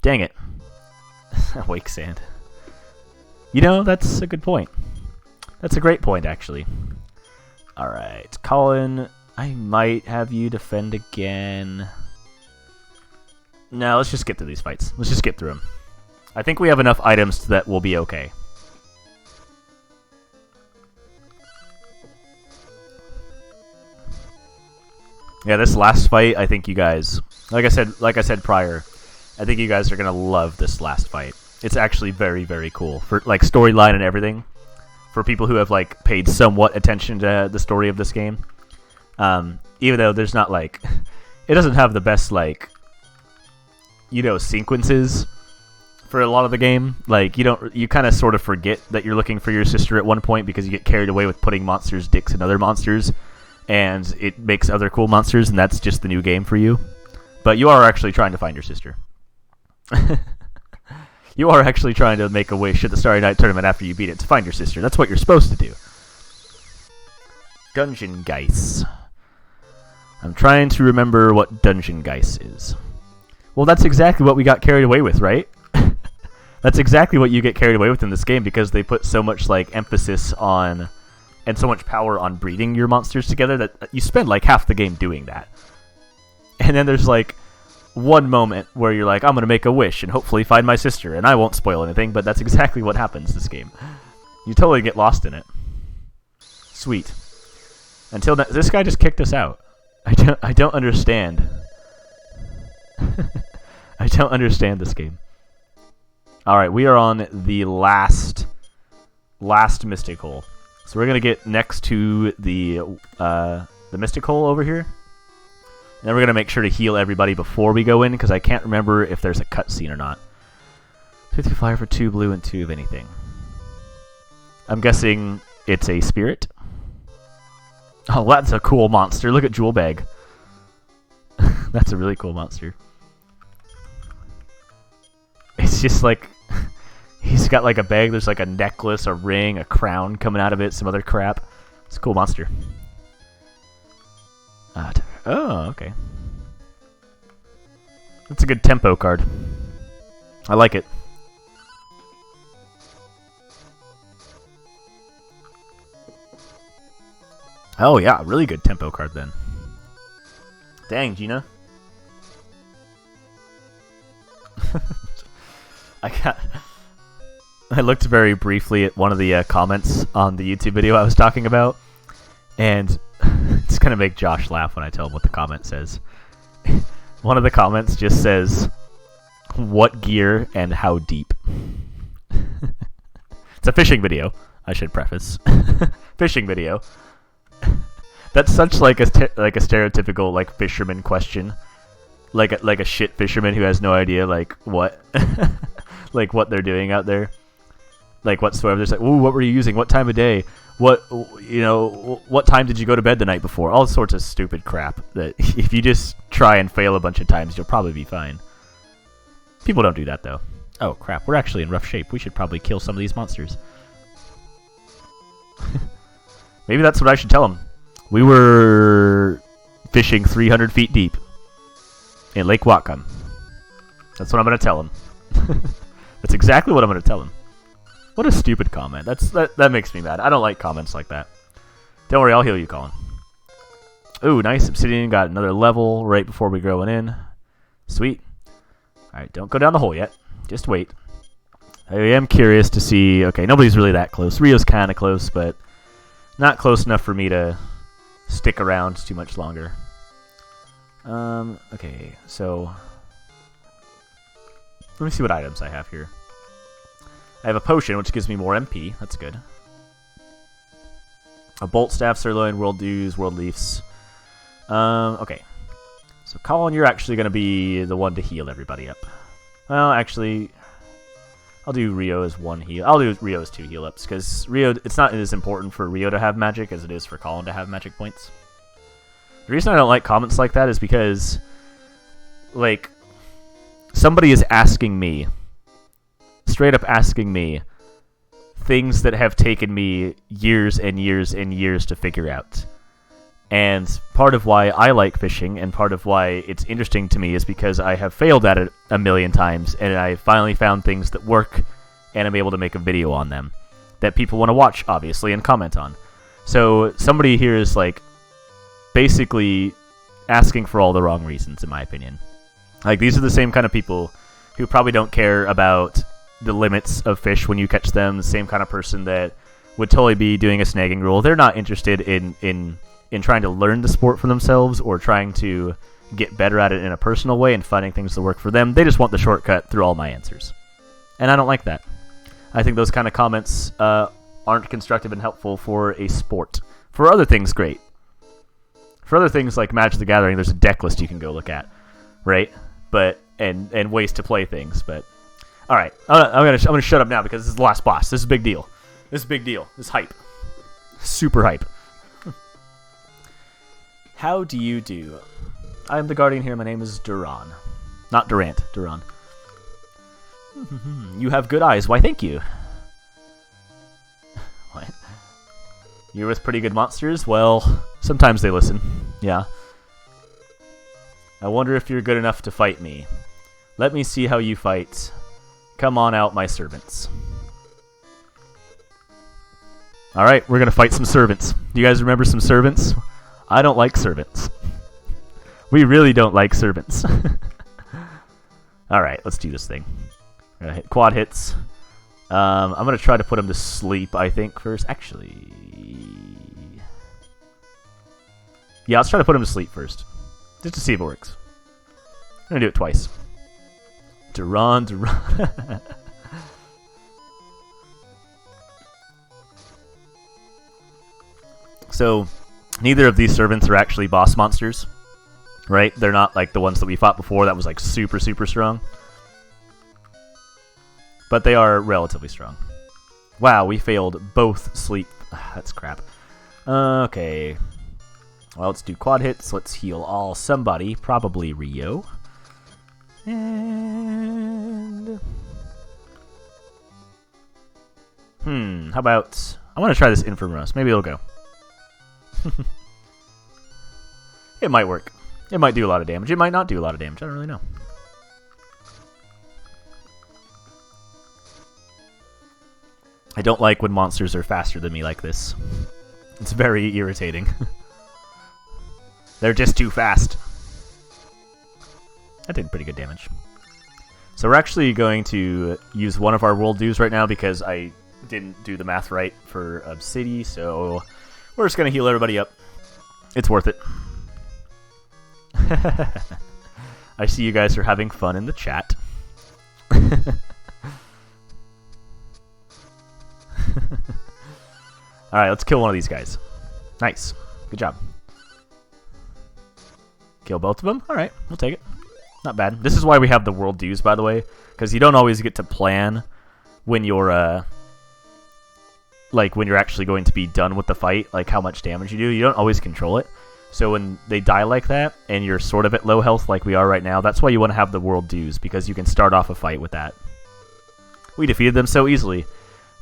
Dang it. Wake Sand. You know, that's a good point. That's a great point, actually. Alright, Colin, I might have you defend again. No, let's just get through these fights. Let's just get through them. I think we have enough items that will be okay. Yeah, this last fight, I think you guys, like I said prior, I think you guys are gonna love this last fight. It's actually very, very cool for like storyline and everything. for people who have like paid somewhat attention to the story of this game. Even though there's not like, it doesn't have the best like, sequences for a lot of the game. Like you kind of sort of forget that you're looking for your sister at one point because you get carried away with putting monsters' dicks in other monsters, and it makes other cool monsters, and that's just the new game for you. But you are actually trying to find your sister. You are actually trying to make a wish at the Starry Night Tournament after you beat it to find your sister. That's what you're supposed to do. Dungeon Geist. I'm trying to remember what Dungeon Geist is. Well, that's exactly what we got carried away with, right? That's exactly what you get carried away with in this game because they put so much like emphasis on and so much power on breeding your monsters together that you spend like half the game doing that. And then there's like one moment where you're like, I'm going to make a wish and hopefully find my sister. And I won't spoil anything, but that's exactly what happens this game. You totally get lost in it. Sweet. Until this guy just kicked us out. I don't understand. I don't understand this game. Alright, we are on the last Mystic Hole. So we're going to get next to the Mystic Hole over here. And then we're going to make sure to heal everybody before we go in, because I can't remember if there's a cutscene or not. 50 flyer for 2 blue and 2 of anything. I'm guessing it's a spirit. Oh, that's a cool monster. Look at Jewel Bag. That's a really cool monster. It's just like... he's got like a bag. There's like a necklace, a ring, a crown coming out of it, some other crap. It's a cool monster. Oh, okay. That's a good tempo card. I like it. Oh yeah, really good tempo card then. Dang, Gina. I looked very briefly at one of the comments on the YouTube video I was talking about, and it's going to make Josh laugh when I tell him what the comment says. One of the comments just says, what gear and how deep? It's a fishing video, I should preface. Fishing video. That's such like a stereotypical like fisherman question. Like a shit fisherman who has no idea like what like what they're doing out there. Like whatsoever. There's like, ooh, what were you using? What time of day? What time did you go to bed the night before? All sorts of stupid crap that if you just try and fail a bunch of times, you'll probably be fine. People don't do that though. Oh crap, we're actually in rough shape. We should probably kill some of these monsters. Maybe that's what I should tell them. We were fishing 300 feet deep in Lake Whatcom. That's what I'm going to tell him. That's exactly what I'm going to tell him. What a stupid comment. That makes me mad. I don't like comments like that. Don't worry, I'll heal you, Colin. Ooh, nice. Obsidian got another level right before we go in. Sweet. Alright, don't go down the hole yet. Just wait. I am curious to see... Okay, nobody's really that close. Rio's kind of close, but not close enough for me to stick around too much longer. Okay, so... Let me see what items I have here. I have a potion, which gives me more MP. That's good. A bolt staff, sirloin, world dews, world leaves. Okay. So Colin, you're actually going to be the one to heal everybody up. Well, actually, I'll do Rio as one heal. I'll do Rio as 2 heal ups, because Rio, it's not as important for Rio to have magic as it is for Colin to have magic points. The reason I don't like comments like that is because, like, somebody is asking me, straight up asking me, things that have taken me years and years and years to figure out. And part of why I like fishing and part of why it's interesting to me is because I have failed at it a million times and I finally found things that work and I'm able to make a video on them that people want to watch, obviously, and comment on. So somebody here is like basically asking for all the wrong reasons, in my opinion. Like, these are the same kind of people who probably don't care about the limits of fish when you catch them, the same kind of person that would totally be doing a snagging rule. They're not interested in trying to learn the sport for themselves or trying to get better at it in a personal way and finding things that work for them. They just want the shortcut through all my answers. And I don't like that. I think those kind of comments aren't constructive and helpful for a sport. For other things, great. For other things like Magic the Gathering, there's a deck list you can go look at, right? But and ways to play things. But all right, I'm gonna shut up now because this is the last boss. This is a big deal. This is a big deal. This is hype. Super hype. How do you do? I am the Guardian here. My name is Duran. Not Durant. Duran. You have good eyes. Why, thank you. What? You're with pretty good monsters? Well, sometimes they listen. Yeah. I wonder if you're good enough to fight me. Let me see how you fight. Come on out, my servants. Alright, we're gonna fight some servants. Do you guys remember some servants? I don't like servants. We really don't like servants. Alright, let's do this thing. We're gonna hit quad hits. I'm gonna try to put him to sleep, I think, first. Actually... yeah, let's try to put him to sleep first. Just to see if it works. I'm gonna do it twice. Duran. So, neither of these servants are actually boss monsters, right? They're not like the ones that we fought before that was like super, super strong. But they are relatively strong. Wow, we failed both sleep. That's crap. Okay. Well, let's do quad hits. Let's heal all somebody. Probably Rio. And... how about... I want to try this Infernus. Maybe it'll go. It might work. It might do a lot of damage. It might not do a lot of damage. I don't really know. I don't like when monsters are faster than me like this. It's very irritating. They're just too fast. That did pretty good damage. So we're actually going to use one of our world dues right now because I didn't do the math right for Obsidian, so we're just going to heal everybody up. It's worth it. I see you guys are having fun in the chat. Alright, let's kill one of these guys. Nice. Good job. Kill both of them? Alright, we'll take it. Not bad. This is why we have the world dues, by the way. Because you don't always get to plan when you're, like, when you're actually going to be done with the fight, like how much damage you do. You don't always control it. So when they die like that, and you're sort of at low health like we are right now, that's why you want to have the world dues, because you can start off a fight with that. We defeated them so easily.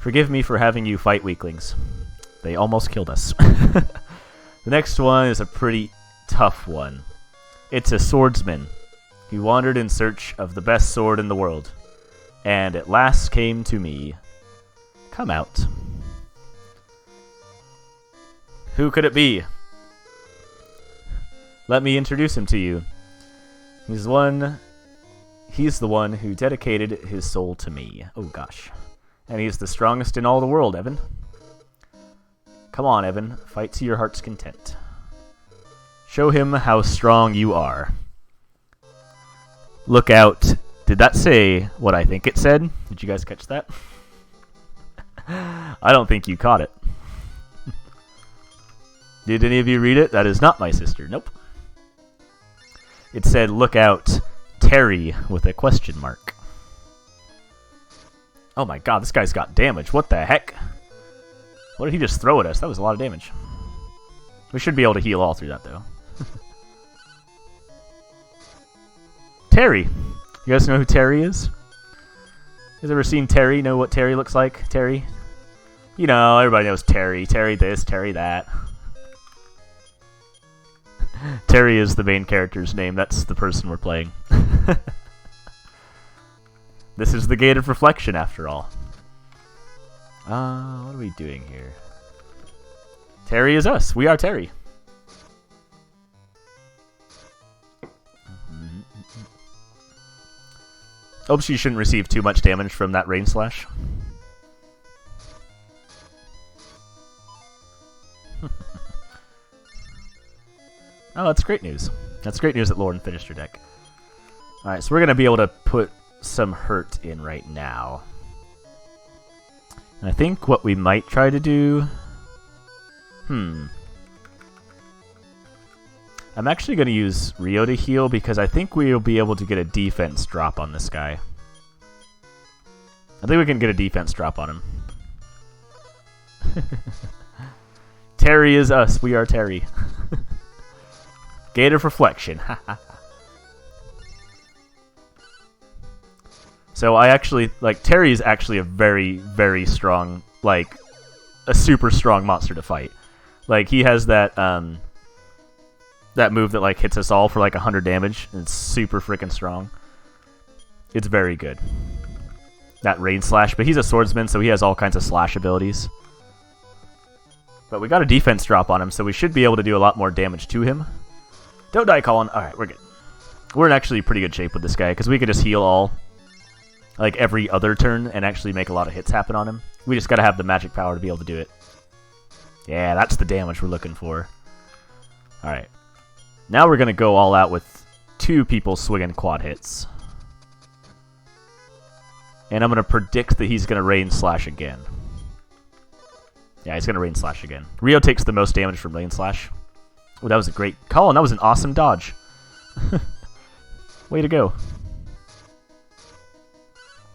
Forgive me for having you fight weaklings. They almost killed us. The next one is a pretty tough one. It's a swordsman. He wandered in search of the best sword in the world, and at last came to me. Come out. Who could it be? Let me introduce him to you. He's the one who dedicated his soul to me. Oh gosh. And he's the strongest in all the world, Evan. Come on, Evan. Fight to your heart's content. Show him how strong you are. Look out. Did that say what I think it said? Did you guys catch that? I don't think you caught it. Did any of you read it? That is not my sister. Nope. It said, look out, Terry, with a question mark. Oh my god, this guy's got damage. What the heck? What did he just throw at us? That was a lot of damage. We should be able to heal all through that, though. Terry. You guys know who Terry is? You guys ever seen Terry? Know what Terry looks like? Terry? You know, everybody knows Terry. Terry this, Terry that. Terry is the main character's name. That's the person we're playing. This is the Gate of Reflection, after all. What are we doing here? Terry is us. We are Terry. Hope she shouldn't receive too much damage from that rain slash. Oh, that's great news. That's great news that Lauren finished her deck. Alright, so we're going to be able to put some hurt in right now. I think what we might try to do... I'm actually going to use Rio to heal because I think we'll be able to get a defense drop on this guy. I think we can get a defense drop on him. Terry is us. We are Terry. Gate of Reflection. So I actually, like, Terry is actually a very, very strong, like, a super strong monster to fight. Like, he has that, that move that, like, hits us all for, like, 100 damage, and it's super freaking strong. It's very good. That rain slash, but he's a swordsman, so he has all kinds of slash abilities. But we got a defense drop on him, so we should be able to do a lot more damage to him. Don't die, Colin. Alright, we're good. We're in actually pretty good shape with this guy, because we could just heal all, like, every other turn and actually make a lot of hits happen on him. We just gotta have the magic power to be able to do it. Yeah, that's the damage we're looking for. Alright. Now we're gonna go all out with 2 people swinging quad hits. And I'm gonna predict that he's gonna rain slash again. Yeah, he's gonna rain slash again. Rio takes the most damage from rain slash. Oh, that was a great... Colin, that was an awesome dodge. Way to go.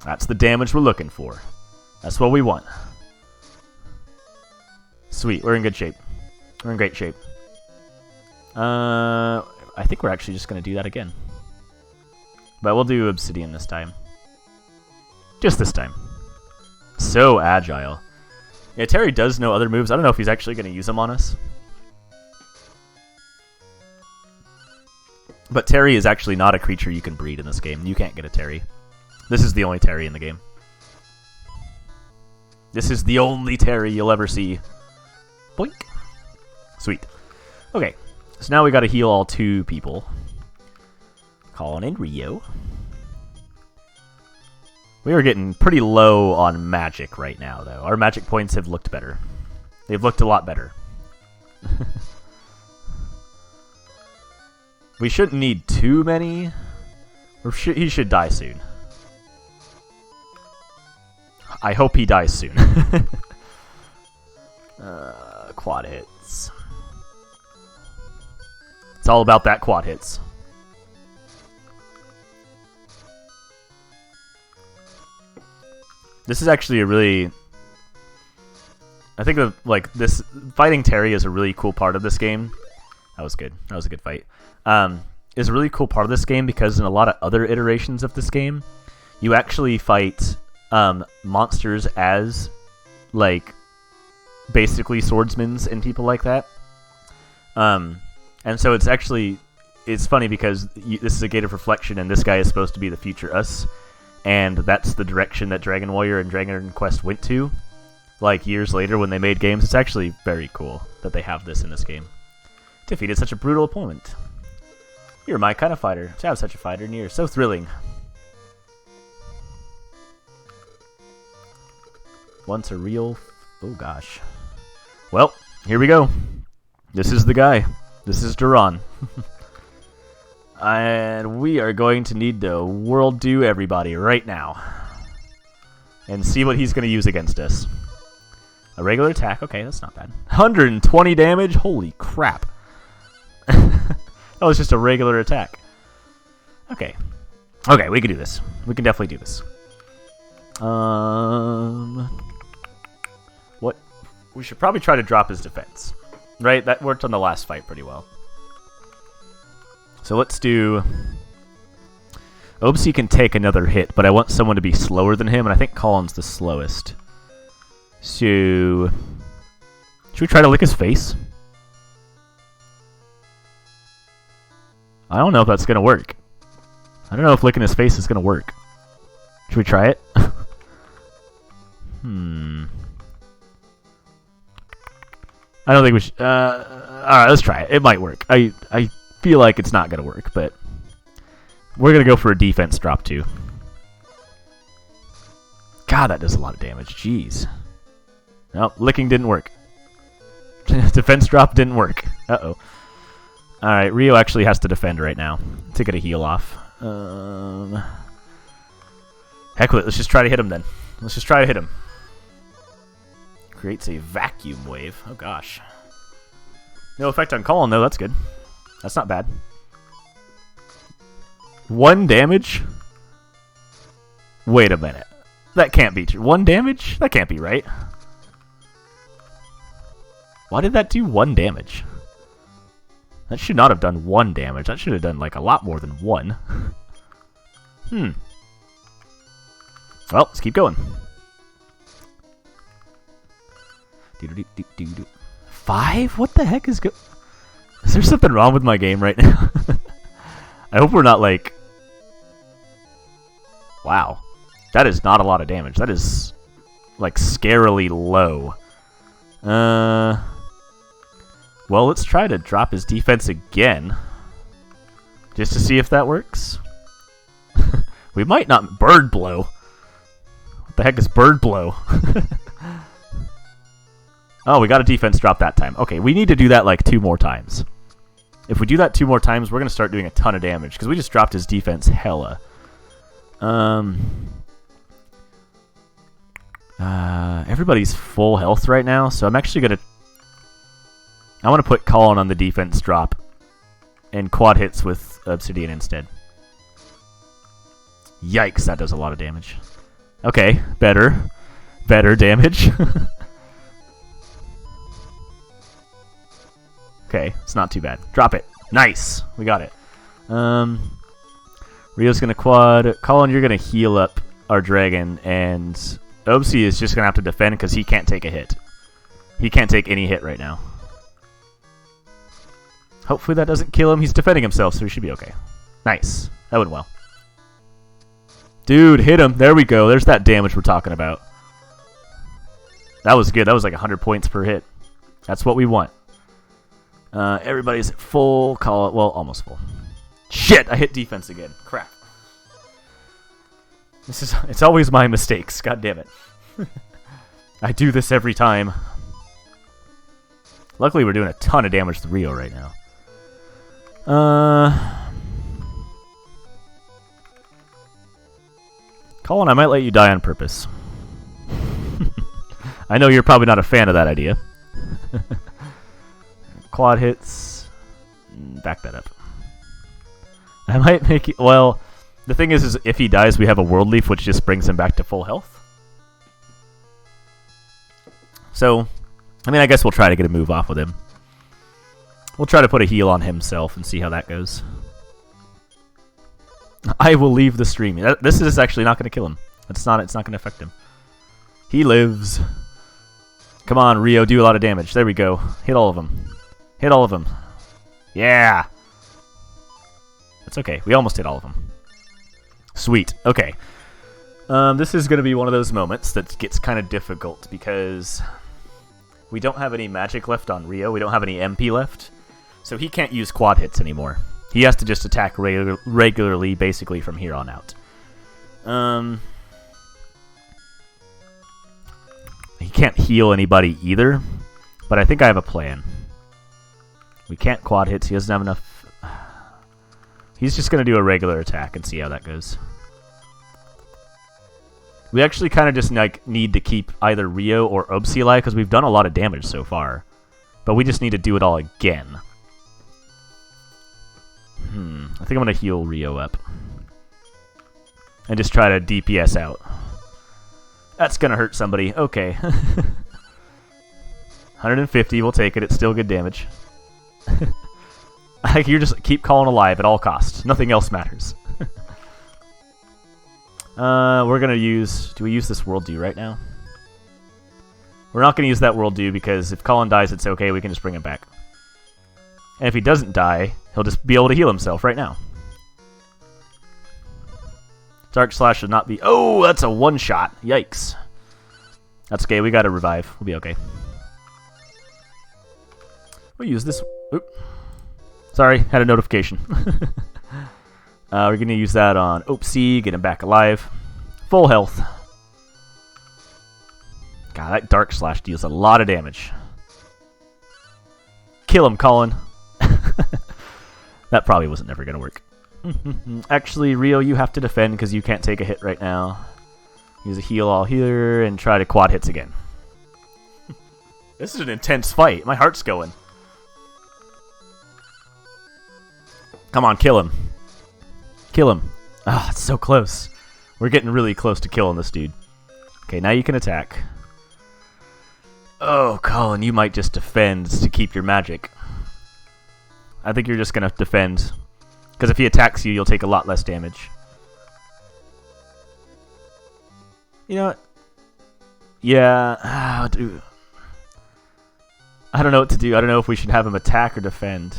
That's the damage we're looking for. That's what we want. Sweet, we're in good shape. We're in great shape. I think we're actually just going to do that again. But we'll do Obsidian this time. Just this time. So agile. Yeah, Terry does know other moves. I don't know if he's actually going to use them on us. But Terry is actually not a creature you can breed in this game. You can't get a Terry. This is the only Terry in the game. This is the only Terry you'll ever see. Boink. Sweet. Okay, so now we gotta heal all 2 people. Colin and Rio. We are getting pretty low on magic right now, though. Our magic points have looked better. They've looked a lot better. We shouldn't need too many. He should die soon. I hope he dies soon. Quad hits. It's all about that quad hits. This is actually a really... I think of, like, this... Fighting Terry is a really cool part of this game. That was good. That was a good fight. Is a really cool part of this game because in a lot of other iterations of this game, you actually fight monsters as, like, basically swordsmen and people like that. And so it's actually... It's funny because this is a Gate of Reflection and this guy is supposed to be the future us. And that's the direction that Dragon Warrior and Dragon Quest went to, like, years later when they made games. It's actually very cool that they have this in this game. Defeated such a brutal opponent. You're my kind of fighter. To have such a fighter near. So thrilling. Once a real... Oh, gosh. Well, here we go. This is the guy. This is Duran. And we are going to need to world do everybody right now. And see what he's going to use against us. A regular attack. Okay, that's not bad. 120 damage? Holy crap. That was just a regular attack. Okay. Okay, we can do this. We can definitely do this. What? We should probably try to drop his defense. Right? That worked on the last fight pretty well. So let's do... Obsi can take another hit, but I want someone to be slower than him, and I think Colin's the slowest. So... Should we try to lick his face? I don't know if that's going to work. I don't know if licking his face is going to work. Should we try it? I don't think we should... Alright, let's try it. It might work. I feel like it's not going to work, but... We're going to go for a defense drop, too. God, that does a lot of damage. Jeez. Nope, licking didn't work. Defense drop didn't work. Uh-oh. Alright, Rio actually has to defend right now to get a heal off. Heck with it, let's just try to hit him then. Let's just try to hit him. Creates a vacuum wave. Oh gosh. No effect on Colin though, that's good. That's not bad. 1 damage? Wait a minute. That can't be true. 1 damage? That can't be right. Why did that do 1 damage? That should not have done 1 damage. That should have done like a lot more than 1. Well, let's keep going. 5? What the heck is Is there something wrong with my game right now? I hope we're not like... Wow. That is not a lot of damage. That is like scarily low. Well, let's try to drop his defense again. Just to see if that works. We might not... Bird blow. What the heck is bird blow? Oh, we got a defense drop that time. Okay, we need to do that like 2 more times. If we do that 2 more times, we're going to start doing a ton of damage. Because we just dropped his defense hella. Everybody's full health right now, so I'm actually going to... I want to put Colin on the defense drop. And quad hits with Obsidian instead. Yikes, that does a lot of damage. Okay, better. Better damage. Okay, it's not too bad. Drop it. Nice. We got it. Rio's going to quad. Colin, you're going to heal up our dragon. And Obsi is just going to have to defend because he can't take a hit. He can't take any hit right now. Hopefully that doesn't kill him. He's defending himself, so he should be okay. Nice. That went well. Dude, hit him. There we go. There's that damage we're talking about. That was good. That was like 100 points per hit. That's what we want. Everybody's at full. Call it. Well, almost full. Shit! I hit defense again. Crap. It's always my mistakes. God damn it. I do this every time. Luckily, we're doing a ton of damage to Rio right now. Colin, I might let you die on purpose. I know you're probably not a fan of that idea. Quad hits. Back that up. I might make it... Well, the thing is if he dies, we have a World Leaf, which just brings him back to full health. So, I mean, I guess we'll try to get a move off with him. We'll try to put a heal on himself and see how that goes. I will leave the stream. This is actually not going to kill him. It's not going to affect him. He lives. Come on, Rio, do a lot of damage. There we go. Hit all of them. Hit all of them. Yeah. That's okay. We almost hit all of them. Sweet. Okay. This is going to be one of those moments that gets kind of difficult because we don't have any magic left on Rio. We don't have any MP left. So he can't use quad hits anymore. He has to just attack regularly, basically, from here on out. He can't heal anybody either, but I think I have a plan. We can't quad hits. He doesn't have enough. He's just going to do a regular attack and see how that goes. We actually kind of just need to keep either Rio or Obsi alive because we've done a lot of damage so far. But we just need to do it all again. I think I'm going to heal Rio up. And just try to DPS out. That's going to hurt somebody. Okay. 150, we'll take it. It's still good damage. You just keep Colin alive at all costs. Nothing else matters. We're going to use... Do we use this World Dew right now? We're not going to use that World Dew because if Colin dies, it's okay. We can just bring him back. And if he doesn't die, he'll just be able to heal himself right now. Dark Slash should not be... Oh, that's a one-shot. Yikes. That's okay. We got to revive. We'll be okay. We'll use this... Oop. Sorry, had a notification. We're going to use that on Opsy, get him back alive. Full health. God, that Dark Slash deals a lot of damage. Kill him, Colin. That probably wasn't never going to work. Actually, Rio, you have to defend because you can't take a hit right now. Use a heal all here and try to quad hits again. This is an intense fight. My heart's going. Come on, kill him. Kill him. Ah, it's so close. We're getting really close to killing this dude. Okay, now you can attack. Oh, Colin, you might just defend to keep your magic. I think you're just going to defend. Because if he attacks you, you'll take a lot less damage. You know what? Yeah, I don't know what to do. I don't know if we should have him attack or defend.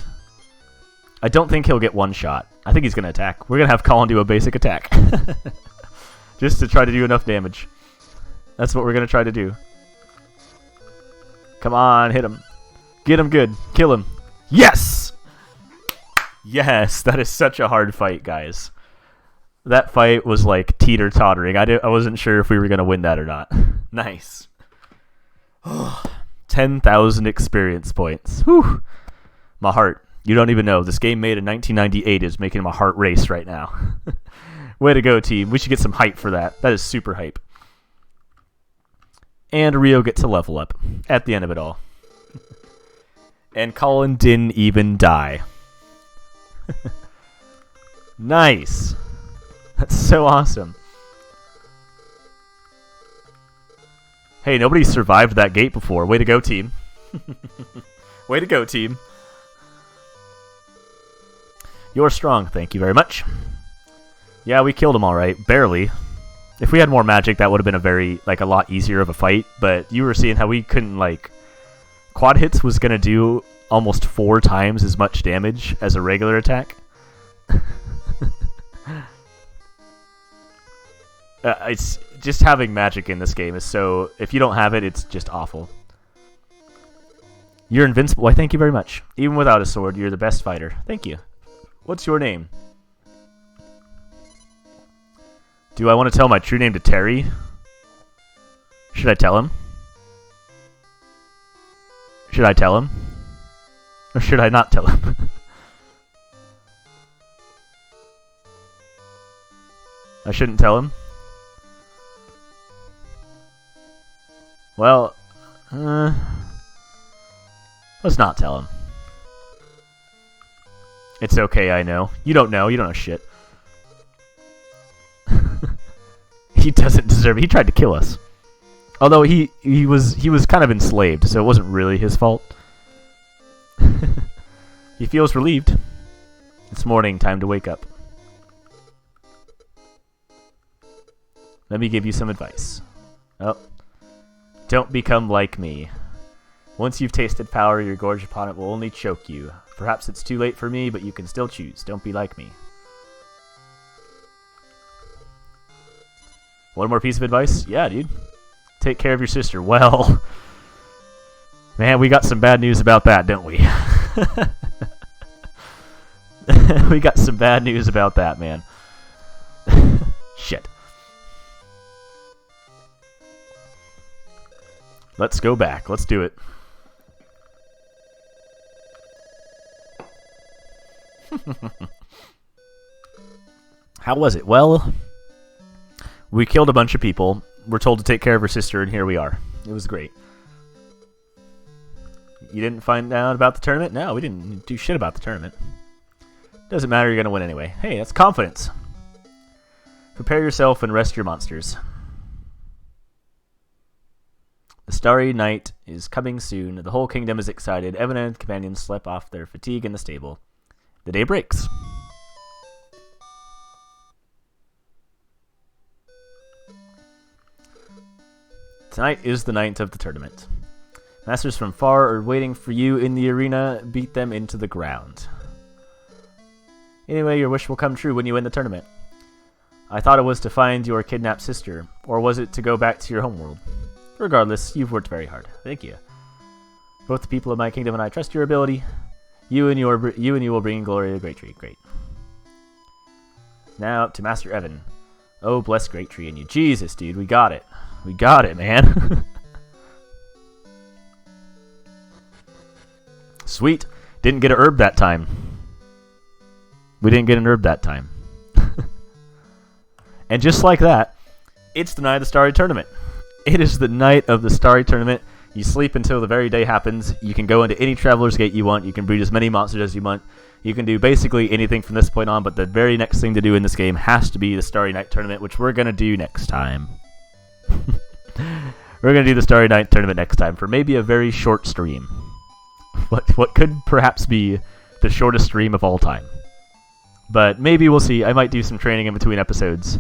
I don't think he'll get one shot. I think he's going to attack. We're going to have Colin do a basic attack. Just to try to do enough damage. That's what we're going to try to do. Come on, hit him. Get him good. Kill him. Yes! Yes, that is such a hard fight, guys. That fight was like teeter-tottering. I wasn't sure if we were going to win that or not. Nice. 10,000 experience points. Whew. My heart. You don't even know. This game made in 1998 is making my heart race right now. Way to go, team. We should get some hype for that. That is super hype. And Rio gets to level up at the end of it all. And Colin didn't even die. Nice. That's so awesome. Hey, nobody survived that gate before. Way to go, team. Way to go, team. You're strong. Thank you very much. Yeah, we killed him all right. Barely. If we had more magic, that would have been a lot easier of a fight. But you were seeing how we couldn't, quad hits was going to do almost 4 times as much damage as a regular attack. It's just having magic in this game is so... If you don't have it, it's just awful. You're invincible. Why, thank you very much. Even without a sword, you're the best fighter. Thank you. What's your name? Do I want to tell my true name to Terry? Should I tell him? Should I tell him? Or should I not tell him? I shouldn't tell him? Well, let's not tell him. It's okay, I know. You don't know. You don't know shit. He doesn't deserve it. He tried to kill us. Although he was kind of enslaved, so it wasn't really his fault. He feels relieved. It's morning, time to wake up. Let me give you some advice. Oh. Don't become like me. Once you've tasted power, your gorge upon it will only choke you. Perhaps it's too late for me, but you can still choose. Don't be like me. One more piece of advice? Yeah, dude. Take care of your sister. Well, man, we got some bad news about that, don't we? We got some bad news about that, man. Shit. Let's go back. Let's do it. How was it? Well, we killed a bunch of people. We're told to take care of her sister, and here we are. It was great. You didn't find out about the tournament? No, we didn't do shit about the tournament. Doesn't matter, you're going to win anyway. Hey, that's confidence. Prepare yourself and rest your monsters. The starry night is coming soon. The whole kingdom is excited. Evan and companions slept off their fatigue in the stable. The day breaks. Tonight is the night of the tournament. Masters from far are waiting for you in the arena. Beat them into the ground. Anyway, your wish will come true when you win the tournament. I thought it was to find your kidnapped sister, or was it to go back to your homeworld? Regardless, you've worked very hard. Thank you. Both the people of my kingdom and I trust your ability. You and you will bring glory to Great Tree. Great. Now up to Master Evan. Oh, bless Great Tree and you. Jesus, dude, we got it. We got it, man. Sweet. Didn't get an herb that time. We didn't get an herb that time. And just like that, it's the night of the Starry Tournament. It is the night of the Starry Tournament. You sleep until the very day happens. You can go into any Traveler's Gate you want. You can breed as many monsters as you want. You can do basically anything from this point on, but the very next thing to do in this game has to be the Starry Night Tournament, which we're going to do next time. We're going to do the Starry Night Tournament next time for maybe a very short stream. What could perhaps be the shortest stream of all time. But maybe we'll see. I might do some training in between episodes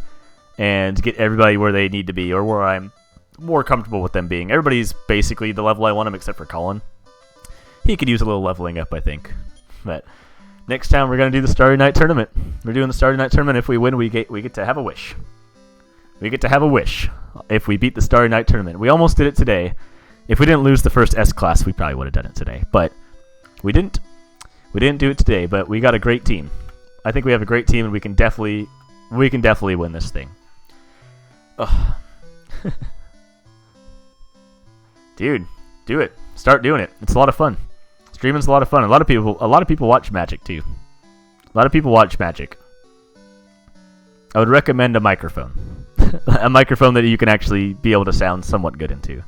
and get everybody where they need to be, or where I'm more comfortable with them being. Everybody's basically the level I want them, except for Colin. He could use a little leveling up, I think. But next time we're going to do the Starry Night Tournament. We're doing the Starry Night Tournament. If we win, we get to have a wish. We get to have a wish if we beat the Starry Night Tournament. We almost did it today. If we didn't lose the first S-Class, we probably would have done it today. But we didn't. We didn't do it today, but we got a great team. I think we have a great team, and we can definitely win this thing. Ugh. Dude, do it. Start doing it. It's a lot of fun. Streaming's a lot of fun. A lot of people watch Magic too. A lot of people watch Magic. I would recommend a microphone. A microphone that you can actually be able to sound somewhat good into.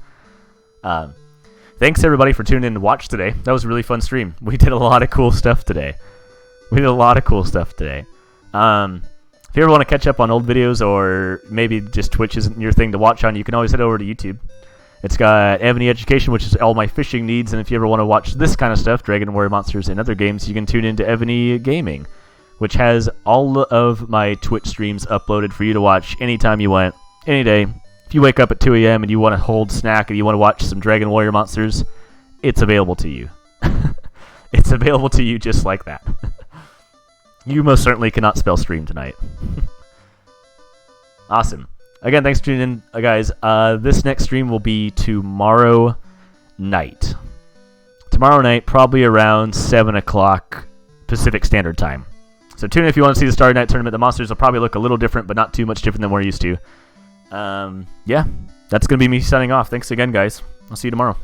Thanks everybody for tuning in to watch today. That was a really fun stream. We did a lot of cool stuff today. If you ever want to catch up on old videos, or maybe just Twitch isn't your thing to watch on, you can always head over to YouTube. It's got Evany Education, which is all my fishing needs, and if you ever want to watch this kind of stuff, Dragon Warrior Monsters and other games, you can tune into Evany Gaming, which has all of my Twitch streams uploaded for you to watch anytime you want, any day. If you wake up at 2 a.m. and you want to hold snack and you want to watch some Dragon Warrior Monsters, it's available to you. It's available to you just like that. You most certainly cannot spell stream tonight. Awesome. Again, thanks for tuning in, guys. This next stream will be tomorrow night. Tomorrow night, probably around 7 o'clock Pacific Standard Time. So tune in if you want to see the Starry Night Tournament. The monsters will probably look a little different, but not too much different than we're used to. Yeah, that's going to be me signing off. Thanks again, guys. I'll see you tomorrow.